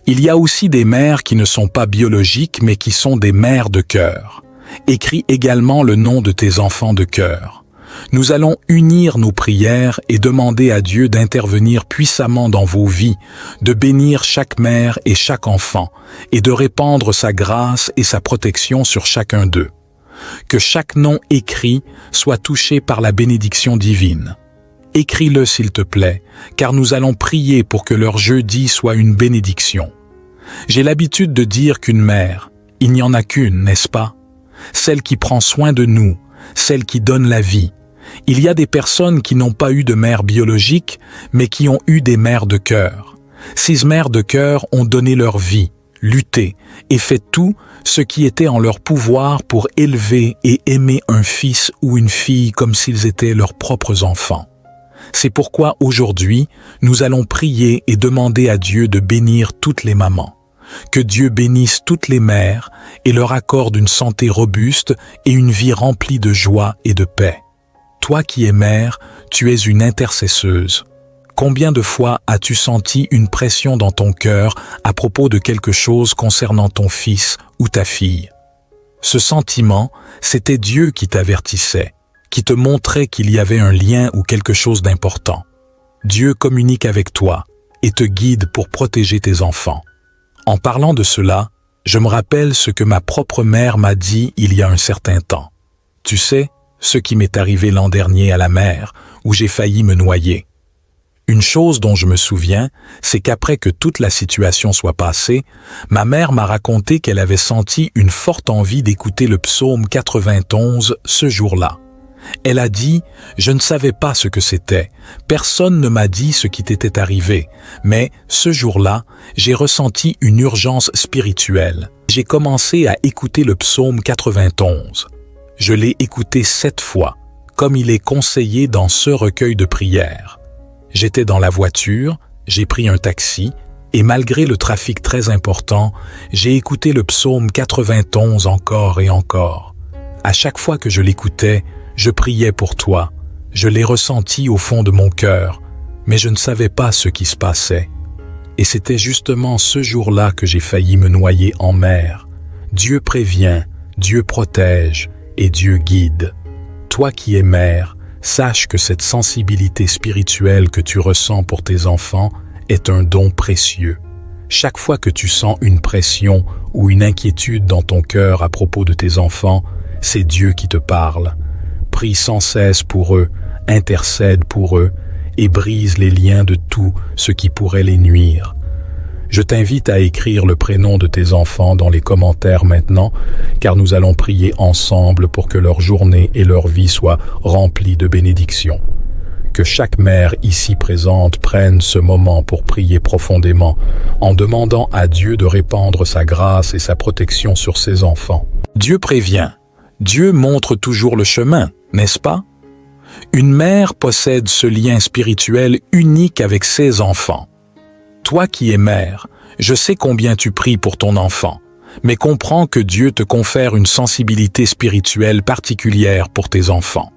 Il y a aussi des mères qui ne sont pas biologiques, mais qui sont des mères de cœur. Écris également le nom de tes enfants de cœur. Nous allons unir nos prières et demander à Dieu d'intervenir puissamment dans vos vies, de bénir chaque mère et chaque enfant, et de répandre sa grâce et sa protection sur chacun d'eux. Que chaque nom écrit soit touché par la bénédiction divine. Écris-le s'il te plaît, car nous allons prier pour que leur jeudi soit une bénédiction. J'ai l'habitude de dire qu'une mère, il n'y en a qu'une, n'est-ce pas? Celle qui prend soin de nous, celle qui donne la vie. Il y a des personnes qui n'ont pas eu de mère biologique, mais qui ont eu des mères de cœur. Ces mères de cœur ont donné leur vie, lutté et fait tout ce qui était en leur pouvoir pour élever et aimer un fils ou une fille comme s'ils étaient leurs propres enfants. C'est pourquoi aujourd'hui, nous allons prier et demander à Dieu de bénir toutes les mamans. Que Dieu bénisse toutes les mères et leur accorde une santé robuste et une vie remplie de joie et de paix. Toi qui es mère, tu es une intercesseuse. Combien de fois as-tu senti une pression dans ton cœur à propos de quelque chose concernant ton fils ou ta fille? Ce sentiment, c'était Dieu qui t'avertissait, qui te montrait qu'il y avait un lien ou quelque chose d'important. Dieu communique avec toi et te guide pour protéger tes enfants. En parlant de cela, je me rappelle ce que ma propre mère m'a dit il y a un certain temps. Tu sais, ce qui m'est arrivé l'an dernier à la mer, où j'ai failli me noyer. Une chose dont je me souviens, c'est qu'après que toute la situation soit passée, ma mère m'a raconté qu'elle avait senti une forte envie d'écouter le psaume 91 ce jour-là. Elle a dit « Je ne savais pas ce que c'était, personne ne m'a dit ce qui t'était arrivé, mais ce jour-là, j'ai ressenti une urgence spirituelle. J'ai commencé à écouter le psaume 91. Je l'ai écouté 7 fois, comme il est conseillé dans ce recueil de prières. J'étais dans la voiture, j'ai pris un taxi, et malgré le trafic très important, j'ai écouté le psaume 91 encore et encore. À chaque fois que je l'écoutais, je priais pour toi, je l'ai ressenti au fond de mon cœur, mais je ne savais pas ce qui se passait. Et c'était justement ce jour-là que j'ai failli me noyer en mer. Dieu prévient, Dieu protège et Dieu guide. Toi qui es mère, sache que cette sensibilité spirituelle que tu ressens pour tes enfants est un don précieux. Chaque fois que tu sens une pression ou une inquiétude dans ton cœur à propos de tes enfants, c'est Dieu qui te parle. Prie sans cesse pour eux, intercède pour eux et brise les liens de tout ce qui pourrait les nuire. Je t'invite à écrire le prénom de tes enfants dans les commentaires maintenant, car nous allons prier ensemble pour que leur journée et leur vie soient remplies de bénédictions. Que chaque mère ici présente prenne ce moment pour prier profondément, en demandant à Dieu de répandre sa grâce et sa protection sur ses enfants. Dieu prévient, Dieu montre toujours le chemin, n'est-ce pas? Une mère possède ce lien spirituel unique avec ses enfants. Toi qui es mère, je sais combien tu pries pour ton enfant, mais comprends que Dieu te confère une sensibilité spirituelle particulière pour tes enfants.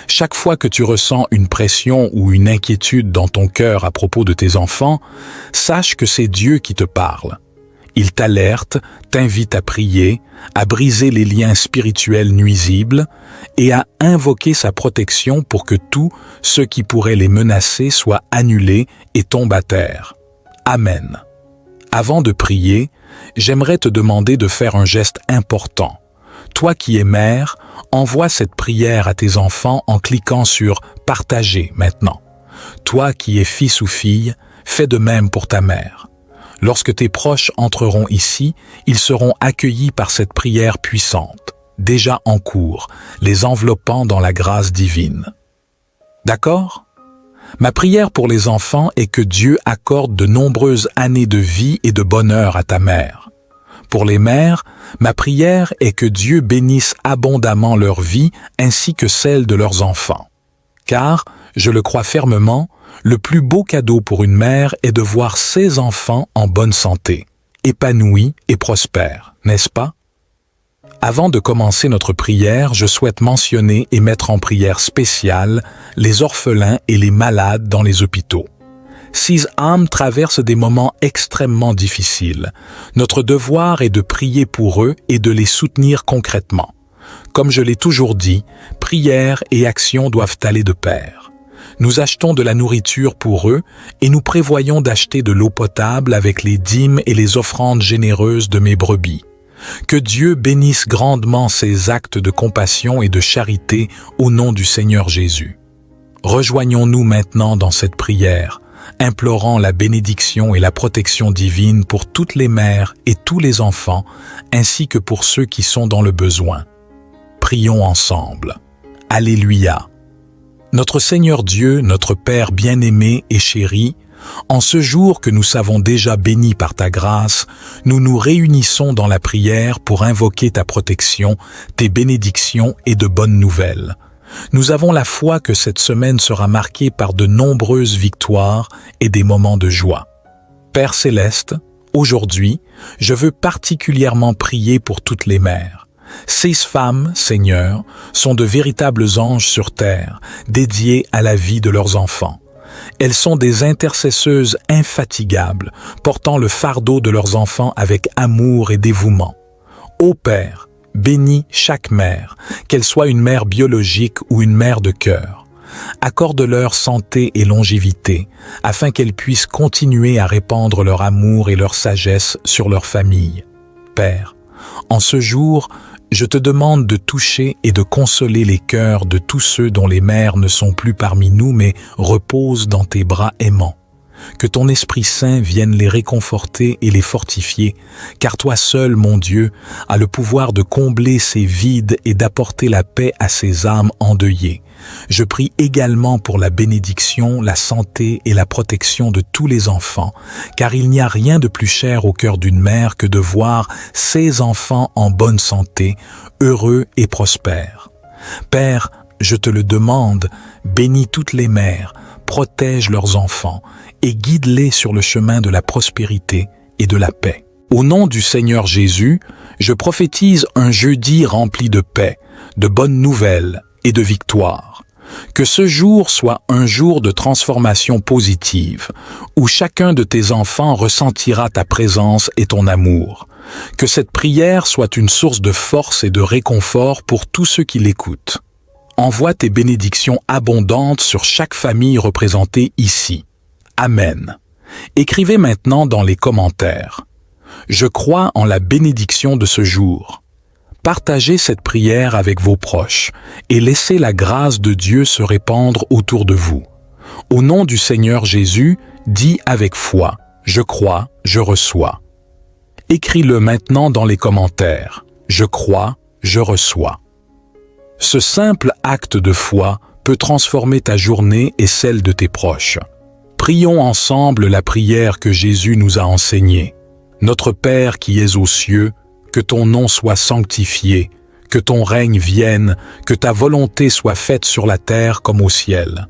Chaque fois que tu ressens une pression ou une inquiétude dans ton cœur à propos de tes enfants, sache que c'est Dieu qui te parle. Il t'alerte, t'invite à prier, à briser les liens spirituels nuisibles et à invoquer sa protection pour que tout ce qui pourrait les menacer soit annulé et tombe à terre. Amen. Avant de prier, j'aimerais te demander de faire un geste important. Toi qui es mère, envoie cette prière à tes enfants en cliquant sur « Partager » maintenant. Toi qui es fils ou fille, fais de même pour ta mère. Lorsque tes proches entreront ici, ils seront accueillis par cette prière puissante, déjà en cours, les enveloppant dans la grâce divine. D'accord ? Ma prière pour les enfants est que Dieu accorde de nombreuses années de vie et de bonheur à ta mère. Pour les mères, ma prière est que Dieu bénisse abondamment leur vie ainsi que celle de leurs enfants. Car, je le crois fermement, le plus beau cadeau pour une mère est de voir ses enfants en bonne santé, épanouis et prospères, n'est-ce pas? Avant de commencer notre prière, je souhaite mentionner et mettre en prière spéciale les orphelins et les malades dans les hôpitaux. Ces âmes traversent des moments extrêmement difficiles. Notre devoir est de prier pour eux et de les soutenir concrètement. Comme je l'ai toujours dit, prière et action doivent aller de pair. Nous achetons de la nourriture pour eux et nous prévoyons d'acheter de l'eau potable avec les dîmes et les offrandes généreuses de mes brebis. Que Dieu bénisse grandement ces actes de compassion et de charité au nom du Seigneur Jésus. Rejoignons-nous maintenant dans cette prière, implorant la bénédiction et la protection divine pour toutes les mères et tous les enfants, ainsi que pour ceux qui sont dans le besoin. Prions ensemble. Alléluia. Notre Seigneur Dieu, notre Père bien-aimé et chéri, en ce jour que nous savons déjà béni par ta grâce, nous nous réunissons dans la prière pour invoquer ta protection, tes bénédictions et de bonnes nouvelles. Nous avons la foi que cette semaine sera marquée par de nombreuses victoires et des moments de joie. Père céleste, aujourd'hui, je veux particulièrement prier pour toutes les mères. Ces femmes, Seigneur, sont de véritables anges sur terre, dédiés à la vie de leurs enfants. Elles sont des intercesseuses infatigables, portant le fardeau de leurs enfants avec amour et dévouement. Ô Père, bénis chaque mère, qu'elle soit une mère biologique ou une mère de cœur. Accorde-leur santé et longévité, afin qu'elles puissent continuer à répandre leur amour et leur sagesse sur leur famille. Père, en ce jour, je te demande de toucher et de consoler les cœurs de tous ceux dont les mères ne sont plus parmi nous mais reposent dans tes bras aimants. Que ton Esprit Saint vienne les réconforter et les fortifier, car toi seul, mon Dieu, as le pouvoir de combler ces vides et d'apporter la paix à ces âmes endeuillées. Je prie également pour la bénédiction, la santé et la protection de tous les enfants, car il n'y a rien de plus cher au cœur d'une mère que de voir ses enfants en bonne santé, heureux et prospères. Père, je te le demande, bénis toutes les mères, protège leurs enfants et guide-les sur le chemin de la prospérité et de la paix. Au nom du Seigneur Jésus, je prophétise un jeudi rempli de paix, de bonnes nouvelles et de victoire. Que ce jour soit un jour de transformation positive, où chacun de tes enfants ressentira ta présence et ton amour. Que cette prière soit une source de force et de réconfort pour tous ceux qui l'écoutent. Envoie tes bénédictions abondantes sur chaque famille représentée ici. Amen. Écrivez maintenant dans les commentaires. Je crois en la bénédiction de ce jour. Partagez cette prière avec vos proches et laissez la grâce de Dieu se répandre autour de vous. Au nom du Seigneur Jésus, dis avec foi, je crois, je reçois. Écris-le maintenant dans les commentaires. Je crois, je reçois. Ce simple acte de foi peut transformer ta journée et celle de tes proches. Prions ensemble la prière que Jésus nous a enseignée. Notre Père qui es aux cieux, que ton nom soit sanctifié, que ton règne vienne, que ta volonté soit faite sur la terre comme au ciel.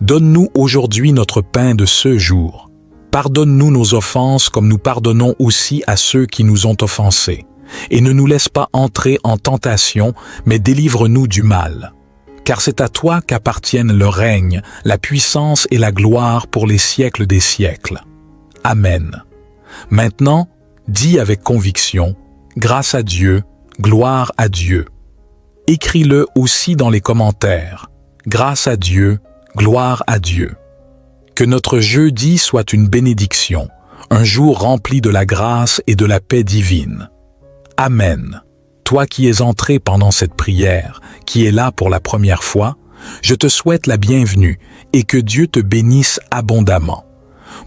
Donne-nous aujourd'hui notre pain de ce jour. Pardonne-nous nos offenses comme nous pardonnons aussi à ceux qui nous ont offensés. Et ne nous laisse pas entrer en tentation, mais délivre-nous du mal. Car c'est à toi qu'appartiennent le règne, la puissance et la gloire pour les siècles des siècles. Amen. Maintenant, dis avec conviction, grâce à Dieu, gloire à Dieu. Écris-le aussi dans les commentaires. Grâce à Dieu, gloire à Dieu. Que notre jeudi soit une bénédiction, un jour rempli de la grâce et de la paix divine. Amen. Toi qui es entré pendant cette prière, qui est là pour la première fois, je te souhaite la bienvenue et que Dieu te bénisse abondamment.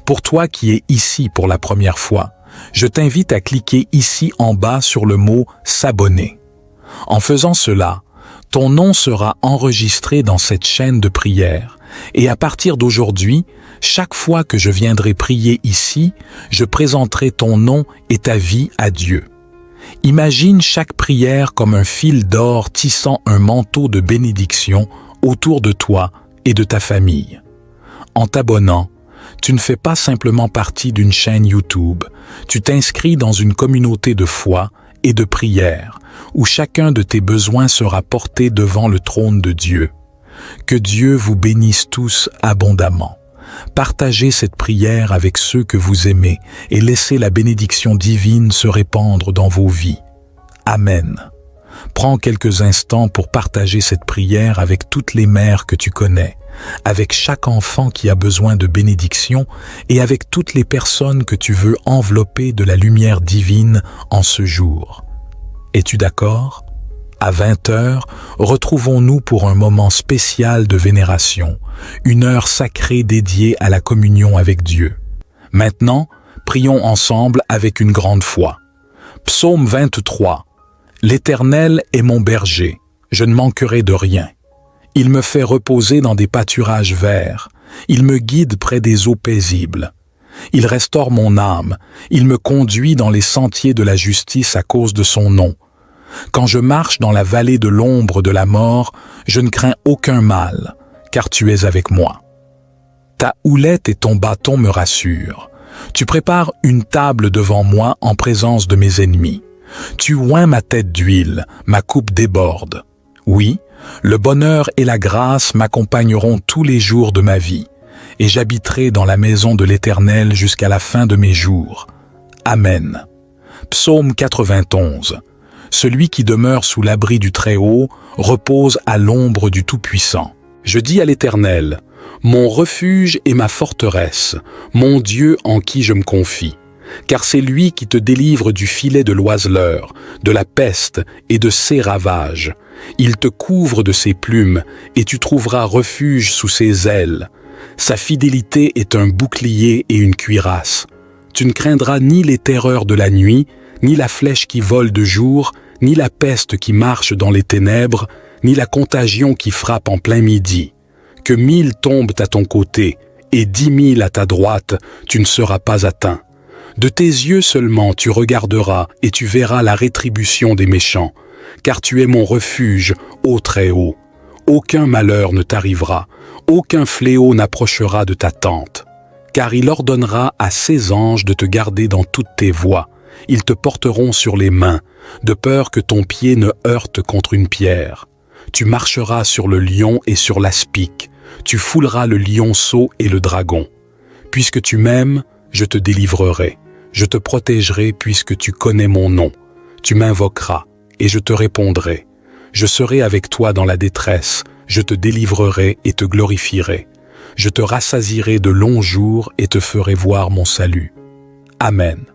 Pour toi qui es ici pour la première fois, je t'invite à cliquer ici en bas sur le mot « S'abonner ». En faisant cela, ton nom sera enregistré dans cette chaîne de prière et à partir d'aujourd'hui, chaque fois que je viendrai prier ici, je présenterai ton nom et ta vie à Dieu. Imagine chaque prière comme un fil d'or tissant un manteau de bénédiction autour de toi et de ta famille. En t'abonnant, tu ne fais pas simplement partie d'une chaîne YouTube, tu t'inscris dans une communauté de foi et de prière où chacun de tes besoins sera porté devant le trône de Dieu. Que Dieu vous bénisse tous abondamment. Partagez cette prière avec ceux que vous aimez et laissez la bénédiction divine se répandre dans vos vies. Amen. Prends quelques instants pour partager cette prière avec toutes les mères que tu connais, avec chaque enfant qui a besoin de bénédiction et avec toutes les personnes que tu veux envelopper de la lumière divine en ce jour. Es-tu d'accord? À 20h, retrouvons-nous pour un moment spécial de vénération, une heure sacrée dédiée à la communion avec Dieu. Maintenant, prions ensemble avec une grande foi. Psaume 23. L'Éternel est mon berger, je ne manquerai de rien. Il me fait reposer dans des pâturages verts, il me guide près des eaux paisibles. Il restaure mon âme, il me conduit dans les sentiers de la justice à cause de son nom. Quand je marche dans la vallée de l'ombre de la mort, je ne crains aucun mal, car tu es avec moi. Ta houlette et ton bâton me rassurent. Tu prépares une table devant moi en présence de mes ennemis. Tu oins ma tête d'huile, ma coupe déborde. Oui, le bonheur et la grâce m'accompagneront tous les jours de ma vie, et j'habiterai dans la maison de l'Éternel jusqu'à la fin de mes jours. Amen. Psaume 91. Celui qui demeure sous l'abri du Très-Haut repose à l'ombre du Tout-Puissant. Je dis à l'Éternel, mon refuge et ma forteresse, mon Dieu en qui je me confie. Car c'est lui qui te délivre du filet de l'oiseleur, de la peste et de ses ravages. Il te couvre de ses plumes, et tu trouveras refuge sous ses ailes. Sa fidélité est un bouclier et une cuirasse. Tu ne craindras ni les terreurs de la nuit, ni la flèche qui vole de jour, ni la peste qui marche dans les ténèbres, ni la contagion qui frappe en plein midi. Que 1000 tombent à ton côté, et 10 000 à ta droite, tu ne seras pas atteint. De tes yeux seulement tu regarderas et tu verras la rétribution des méchants, car tu es mon refuge, ô Très-Haut. Aucun malheur ne t'arrivera, aucun fléau n'approchera de ta tente, car il ordonnera à ses anges de te garder dans toutes tes voies. Ils te porteront sur les mains, de peur que ton pied ne heurte contre une pierre. Tu marcheras sur le lion et sur l'aspic, tu fouleras le lionceau et le dragon. Puisque tu m'aimes, je te délivrerai. Je te protégerai puisque tu connais mon nom. Tu m'invoqueras, et je te répondrai. Je serai avec toi dans la détresse. Je te délivrerai et te glorifierai. Je te rassasierai de longs jours et te ferai voir mon salut. Amen.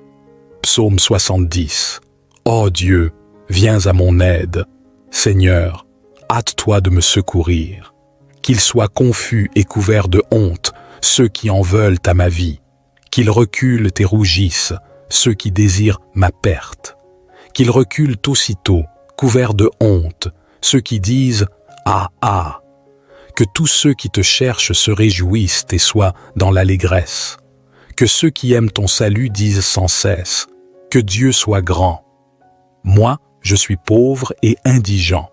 Psaume 70. Ô Dieu, viens à mon aide. Seigneur, hâte-toi de me secourir. Qu'ils soient confus et couverts de honte, ceux qui en veulent à ma vie. Qu'ils reculent et rougissent, ceux qui désirent ma perte. Qu'ils reculent aussitôt, couverts de honte, ceux qui disent « Ah, ah !» Que tous ceux qui te cherchent se réjouissent et soient dans l'allégresse. Que ceux qui aiment ton salut disent sans cesse « Que Dieu soit grand !» Moi, je suis pauvre et indigent.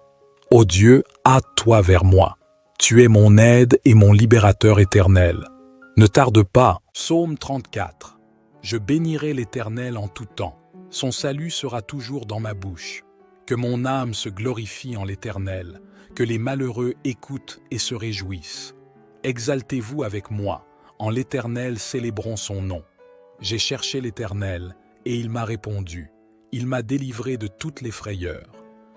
Ô Dieu, hâte-toi vers moi. Tu es mon aide et mon libérateur éternel. Ne tarde pas. Psaume 34. Je bénirai l'Éternel en tout temps. Son salut sera toujours dans ma bouche. Que mon âme se glorifie en l'Éternel. Que les malheureux écoutent et se réjouissent. Exaltez-vous avec moi. En l'Éternel célébrons son nom. J'ai cherché l'Éternel, et il m'a répondu. Il m'a délivré de toutes les frayeurs.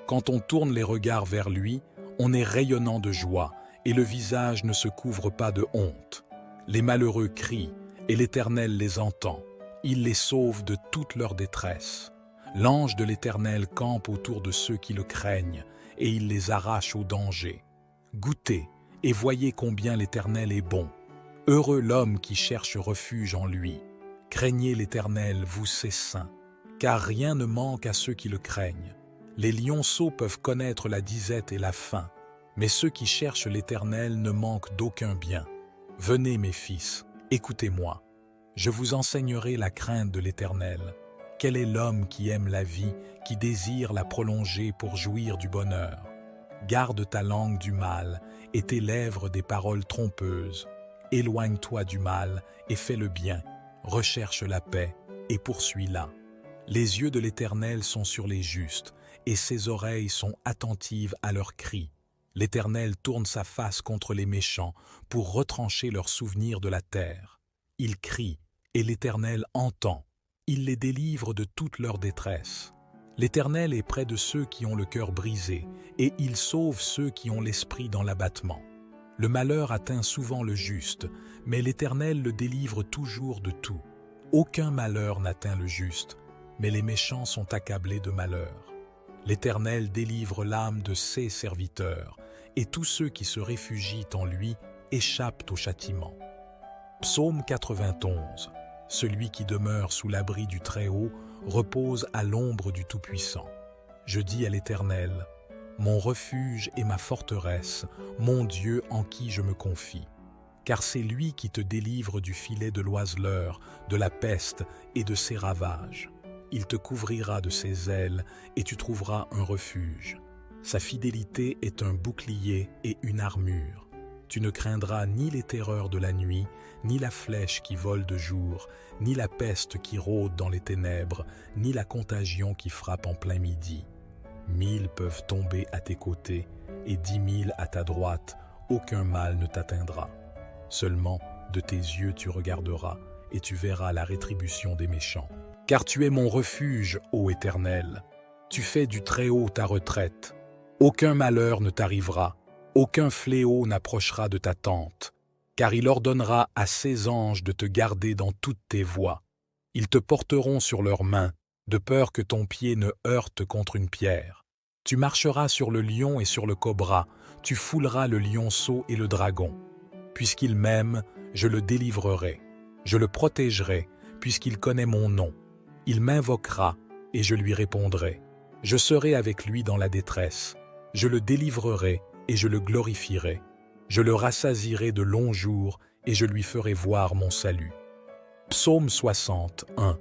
Quand on tourne les regards vers lui, on est rayonnant de joie, et le visage ne se couvre pas de honte. Les malheureux crient, et l'Éternel les entend. Il les sauve de toute leur détresse. L'ange de l'Éternel campe autour de ceux qui le craignent, et il les arrache au danger. Goûtez, et voyez combien l'Éternel est bon. Heureux l'homme qui cherche refuge en lui. Craignez l'Éternel, vous ses saints, car rien ne manque à ceux qui le craignent. Les lionceaux peuvent connaître la disette et la faim, mais ceux qui cherchent l'Éternel ne manquent d'aucun bien. Venez mes fils, écoutez-moi. Je vous enseignerai la crainte de l'Éternel. Quel est l'homme qui aime la vie, qui désire la prolonger pour jouir du bonheur? Garde ta langue du mal et tes lèvres des paroles trompeuses. Éloigne-toi du mal et fais le bien. Recherche la paix et poursuis-la. Les yeux de l'Éternel sont sur les justes, et ses oreilles sont attentives à leurs cris. L'Éternel tourne sa face contre les méchants pour retrancher leurs souvenirs de la terre. Ils crient, et l'Éternel entend. Il les délivre de toute leur détresse. L'Éternel est près de ceux qui ont le cœur brisé, et il sauve ceux qui ont l'esprit dans l'abattement. Le malheur atteint souvent le juste, mais l'Éternel le délivre toujours de tout. Aucun malheur n'atteint le juste, mais les méchants sont accablés de malheur. L'Éternel délivre l'âme de ses serviteurs, et tous ceux qui se réfugient en lui échappent au châtiment. Psaume 91. Celui qui demeure sous l'abri du Très-Haut repose à l'ombre du Tout-Puissant. Je dis à l'Éternel, mon refuge et ma forteresse, mon Dieu en qui je me confie. Car c'est lui qui te délivre du filet de l'oiseleur, de la peste et de ses ravages. Il te couvrira de ses ailes et tu trouveras un refuge. Sa fidélité est un bouclier et une armure. Tu ne craindras ni les terreurs de la nuit, ni la flèche qui vole de jour, ni la peste qui rôde dans les ténèbres, ni la contagion qui frappe en plein midi. 1000 peuvent tomber à tes côtés et 10 000 à ta droite, aucun mal ne t'atteindra. Seulement, de tes yeux tu regarderas et tu verras la rétribution des méchants. Car tu es mon refuge, ô Éternel. Tu fais du Très-Haut ta retraite. Aucun malheur ne t'arrivera, aucun fléau n'approchera de ta tente. Car il ordonnera à ses anges de te garder dans toutes tes voies. Ils te porteront sur leurs mains, de peur que ton pied ne heurte contre une pierre. Tu marcheras sur le lion et sur le cobra, tu fouleras le lionceau et le dragon. Puisqu'il m'aime, je le délivrerai. Je le protégerai, puisqu'il connaît mon nom. Il m'invoquera, et je lui répondrai. Je serai avec lui dans la détresse. Je le délivrerai, et je le glorifierai. Je le rassasierai de longs jours, et je lui ferai voir mon salut. Psaume 61.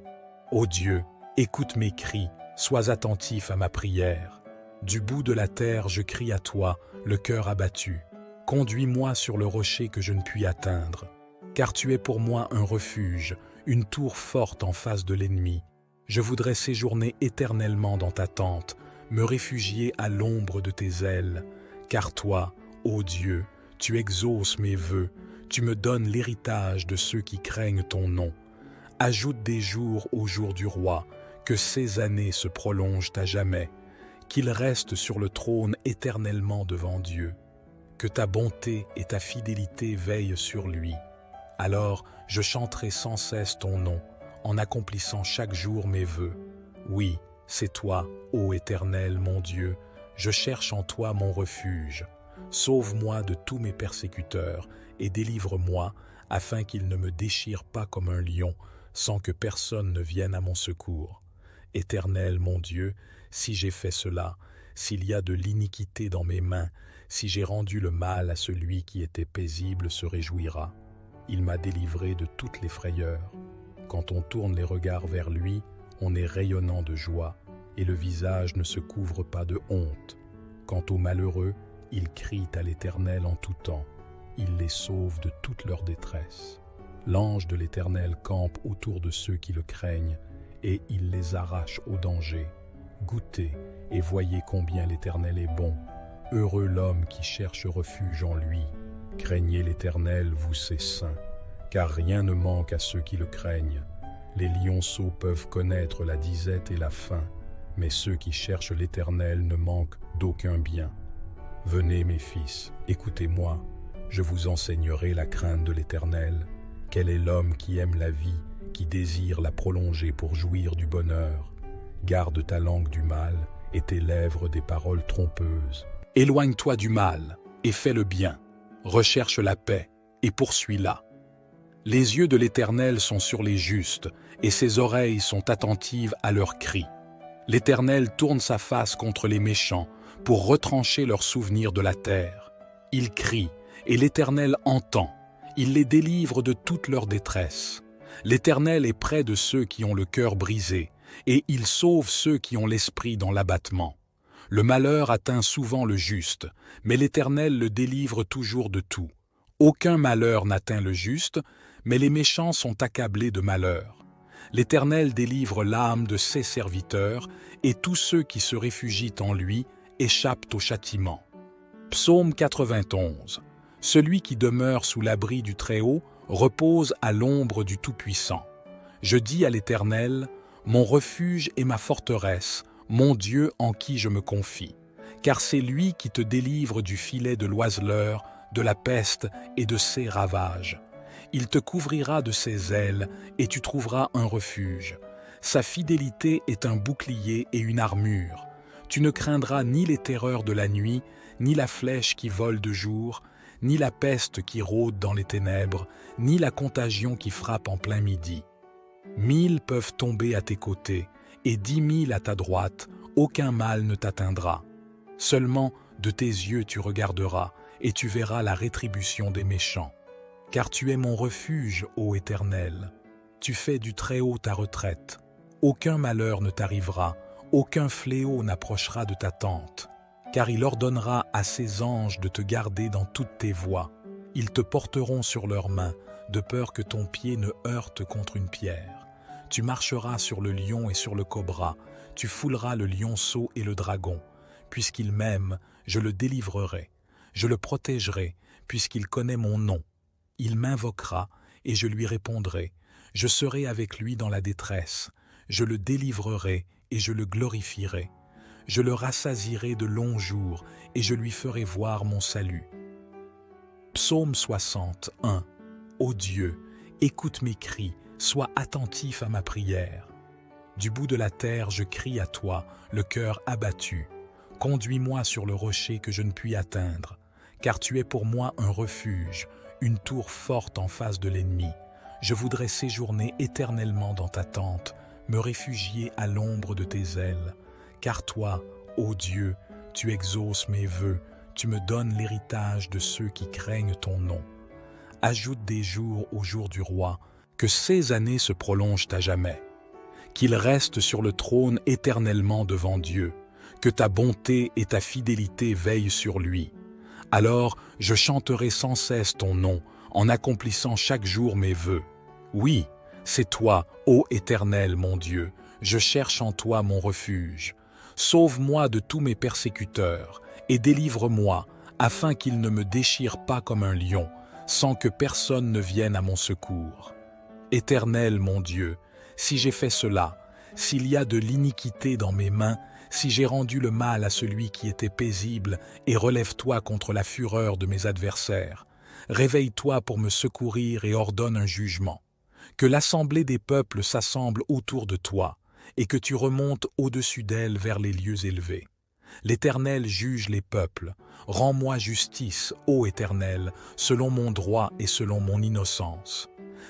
Ô Dieu, écoute mes cris, sois attentif à ma prière. Du bout de la terre, je crie à toi, le cœur abattu. Conduis-moi sur le rocher que je ne puis atteindre. Car tu es pour moi un refuge, une tour forte en face de l'ennemi. Je voudrais séjourner éternellement dans ta tente, me réfugier à l'ombre de tes ailes. Car toi, ô Dieu, tu exauces mes vœux, tu me donnes l'héritage de ceux qui craignent ton nom. Ajoute des jours au jour du roi, que ces années se prolongent à jamais, qu'il reste sur le trône éternellement devant Dieu. que ta bonté et ta fidélité veillent sur lui. Alors je chanterai sans cesse ton nom, en accomplissant chaque jour mes vœux. Oui, c'est toi, ô Éternel, mon Dieu, je cherche en toi mon refuge. Sauve-moi de tous mes persécuteurs et délivre-moi, afin qu'ils ne me déchirent pas comme un lion, sans que personne ne vienne à mon secours. Éternel, mon Dieu, si j'ai fait cela, s'il y a de l'iniquité dans mes mains, si j'ai rendu le mal à celui qui était paisible se réjouira. Il m'a délivré de toutes les frayeurs. Quand on tourne les regards vers lui, on est rayonnant de joie, et le visage ne se couvre pas de honte. Quant aux malheureux, ils crient à l'Éternel en tout temps. Il les sauve de toute leur détresse. L'ange de l'Éternel campe autour de ceux qui le craignent, et il les arrache au danger. Goûtez et voyez combien l'Éternel est bon. Heureux l'homme qui cherche refuge en lui. Craignez l'Éternel, vous ses saints, car rien ne manque à ceux qui le craignent. Les lionceaux peuvent connaître la disette et la faim, mais ceux qui cherchent l'Éternel ne manquent d'aucun bien. Venez mes fils, écoutez-moi, je vous enseignerai la crainte de l'Éternel. Quel est l'homme qui aime la vie, qui désire la prolonger pour jouir du bonheur? Garde ta langue du mal et tes lèvres des paroles trompeuses. Éloigne-toi du mal et fais le bien. Recherche la paix et poursuis-la. Les yeux de l'Éternel sont sur les justes et ses oreilles sont attentives à leurs cris. L'Éternel tourne sa face contre les méchants pour retrancher leurs souvenirs de la terre. Ils crient et l'Éternel entend. Il les délivre de toute leur détresse. L'Éternel est près de ceux qui ont le cœur brisé et il sauve ceux qui ont l'esprit dans l'abattement. Le malheur atteint souvent le juste, mais l'Éternel le délivre toujours de tout. Aucun malheur n'atteint le juste, mais les méchants sont accablés de malheur. L'Éternel délivre l'âme de ses serviteurs, et tous ceux qui se réfugient en lui échappent au châtiment. Psaume 91. Celui qui demeure sous l'abri du Très-Haut repose à l'ombre du Tout-Puissant. Je dis à l'Éternel, mon refuge et ma forteresse, mon Dieu en qui je me confie, car c'est lui qui te délivre du filet de l'oiseleur, de la peste et de ses ravages. Il te couvrira de ses ailes et tu trouveras un refuge. Sa fidélité est un bouclier et une armure. Tu ne craindras ni les terreurs de la nuit, ni la flèche qui vole de jour, ni la peste qui rôde dans les ténèbres, ni la contagion qui frappe en plein midi. 1000 peuvent tomber à tes côtés, et 10 000 à ta droite, aucun mal ne t'atteindra. Seulement de tes yeux tu regarderas, et tu verras la rétribution des méchants. Car tu es mon refuge, ô Éternel. Tu fais du Très-Haut ta retraite. Aucun malheur ne t'arrivera, aucun fléau n'approchera de ta tente. Car il ordonnera à ses anges de te garder dans toutes tes voies. Ils te porteront sur leurs mains, de peur que ton pied ne heurte contre une pierre. Tu marcheras sur le lion et sur le cobra, tu fouleras le lionceau et le dragon. Puisqu'il m'aime, je le délivrerai. Je le protégerai, puisqu'il connaît mon nom. Il m'invoquera, et je lui répondrai. Je serai avec lui dans la détresse. Je le délivrerai, et je le glorifierai. Je le rassasierai de longs jours, et je lui ferai voir mon salut. Psaume 61. Ô Dieu, écoute mes cris, sois attentif à ma prière. Du bout de la terre, je crie à toi, le cœur abattu. Conduis-moi sur le rocher que je ne puis atteindre, car tu es pour moi un refuge, une tour forte en face de l'ennemi. Je voudrais séjourner éternellement dans ta tente, me réfugier à l'ombre de tes ailes. Car toi, ô Dieu, tu exauces mes vœux, tu me donnes l'héritage de ceux qui craignent ton nom. Ajoute des jours au jour du roi, que ces années se prolongent à jamais. Qu'il reste sur le trône éternellement devant Dieu, que ta bonté et ta fidélité veillent sur lui. Alors je chanterai sans cesse ton nom, en accomplissant chaque jour mes vœux. Oui, c'est toi, ô Éternel mon Dieu, je cherche en toi mon refuge. Sauve-moi de tous mes persécuteurs, et délivre-moi, afin qu'ils ne me déchirent pas comme un lion, sans que personne ne vienne à mon secours. Éternel mon Dieu, si j'ai fait cela, s'il y a de l'iniquité dans mes mains, Si j'ai rendu le mal à celui qui était paisible, et relève-toi contre la fureur de mes adversaires. Réveille-toi pour me secourir et ordonne un jugement. Que l'assemblée des peuples s'assemble autour de toi, et que tu remontes au-dessus d'elle vers les lieux élevés. L'Éternel juge les peuples. Rends-moi justice, ô Éternel, selon mon droit et selon mon innocence.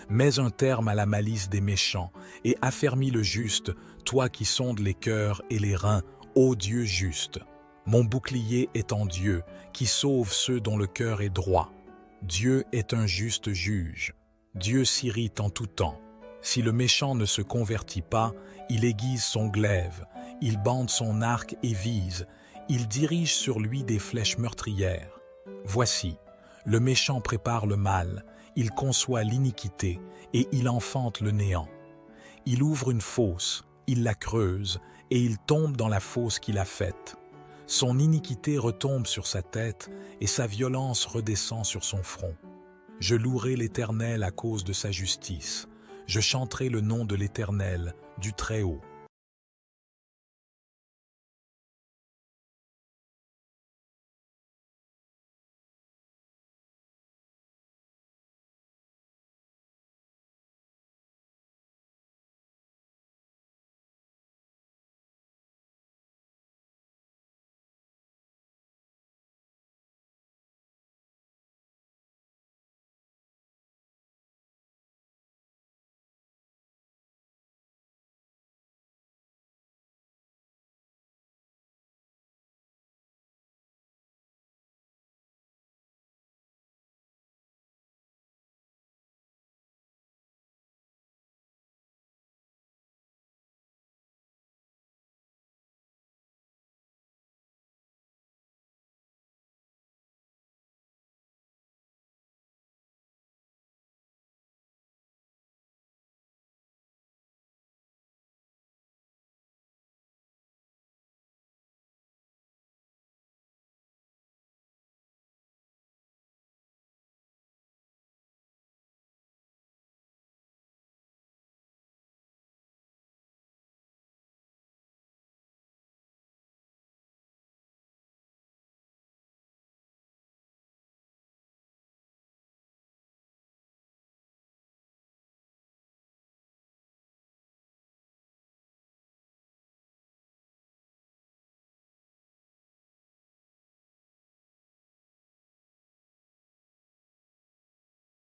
Mets un terme à la malice des méchants et affermis le juste, toi qui sondes les cœurs et les reins, ô Dieu juste. Mon bouclier est en Dieu, qui sauve ceux dont le cœur est droit. Dieu est un juste juge. Dieu s'irrite en tout temps. Si le méchant ne se convertit pas, il aiguise son glaive, il bande son arc et vise, il dirige sur lui des flèches meurtrières. Voici, le méchant prépare le mal, il conçoit l'iniquité et il enfante le néant. Il ouvre une fosse, il la creuse et il tombe dans la fosse qu'il a faite. Son iniquité retombe sur sa tête et sa violence redescend sur son front. Je louerai l'Éternel à cause de sa justice. Je chanterai le nom de l'Éternel, du Très-Haut.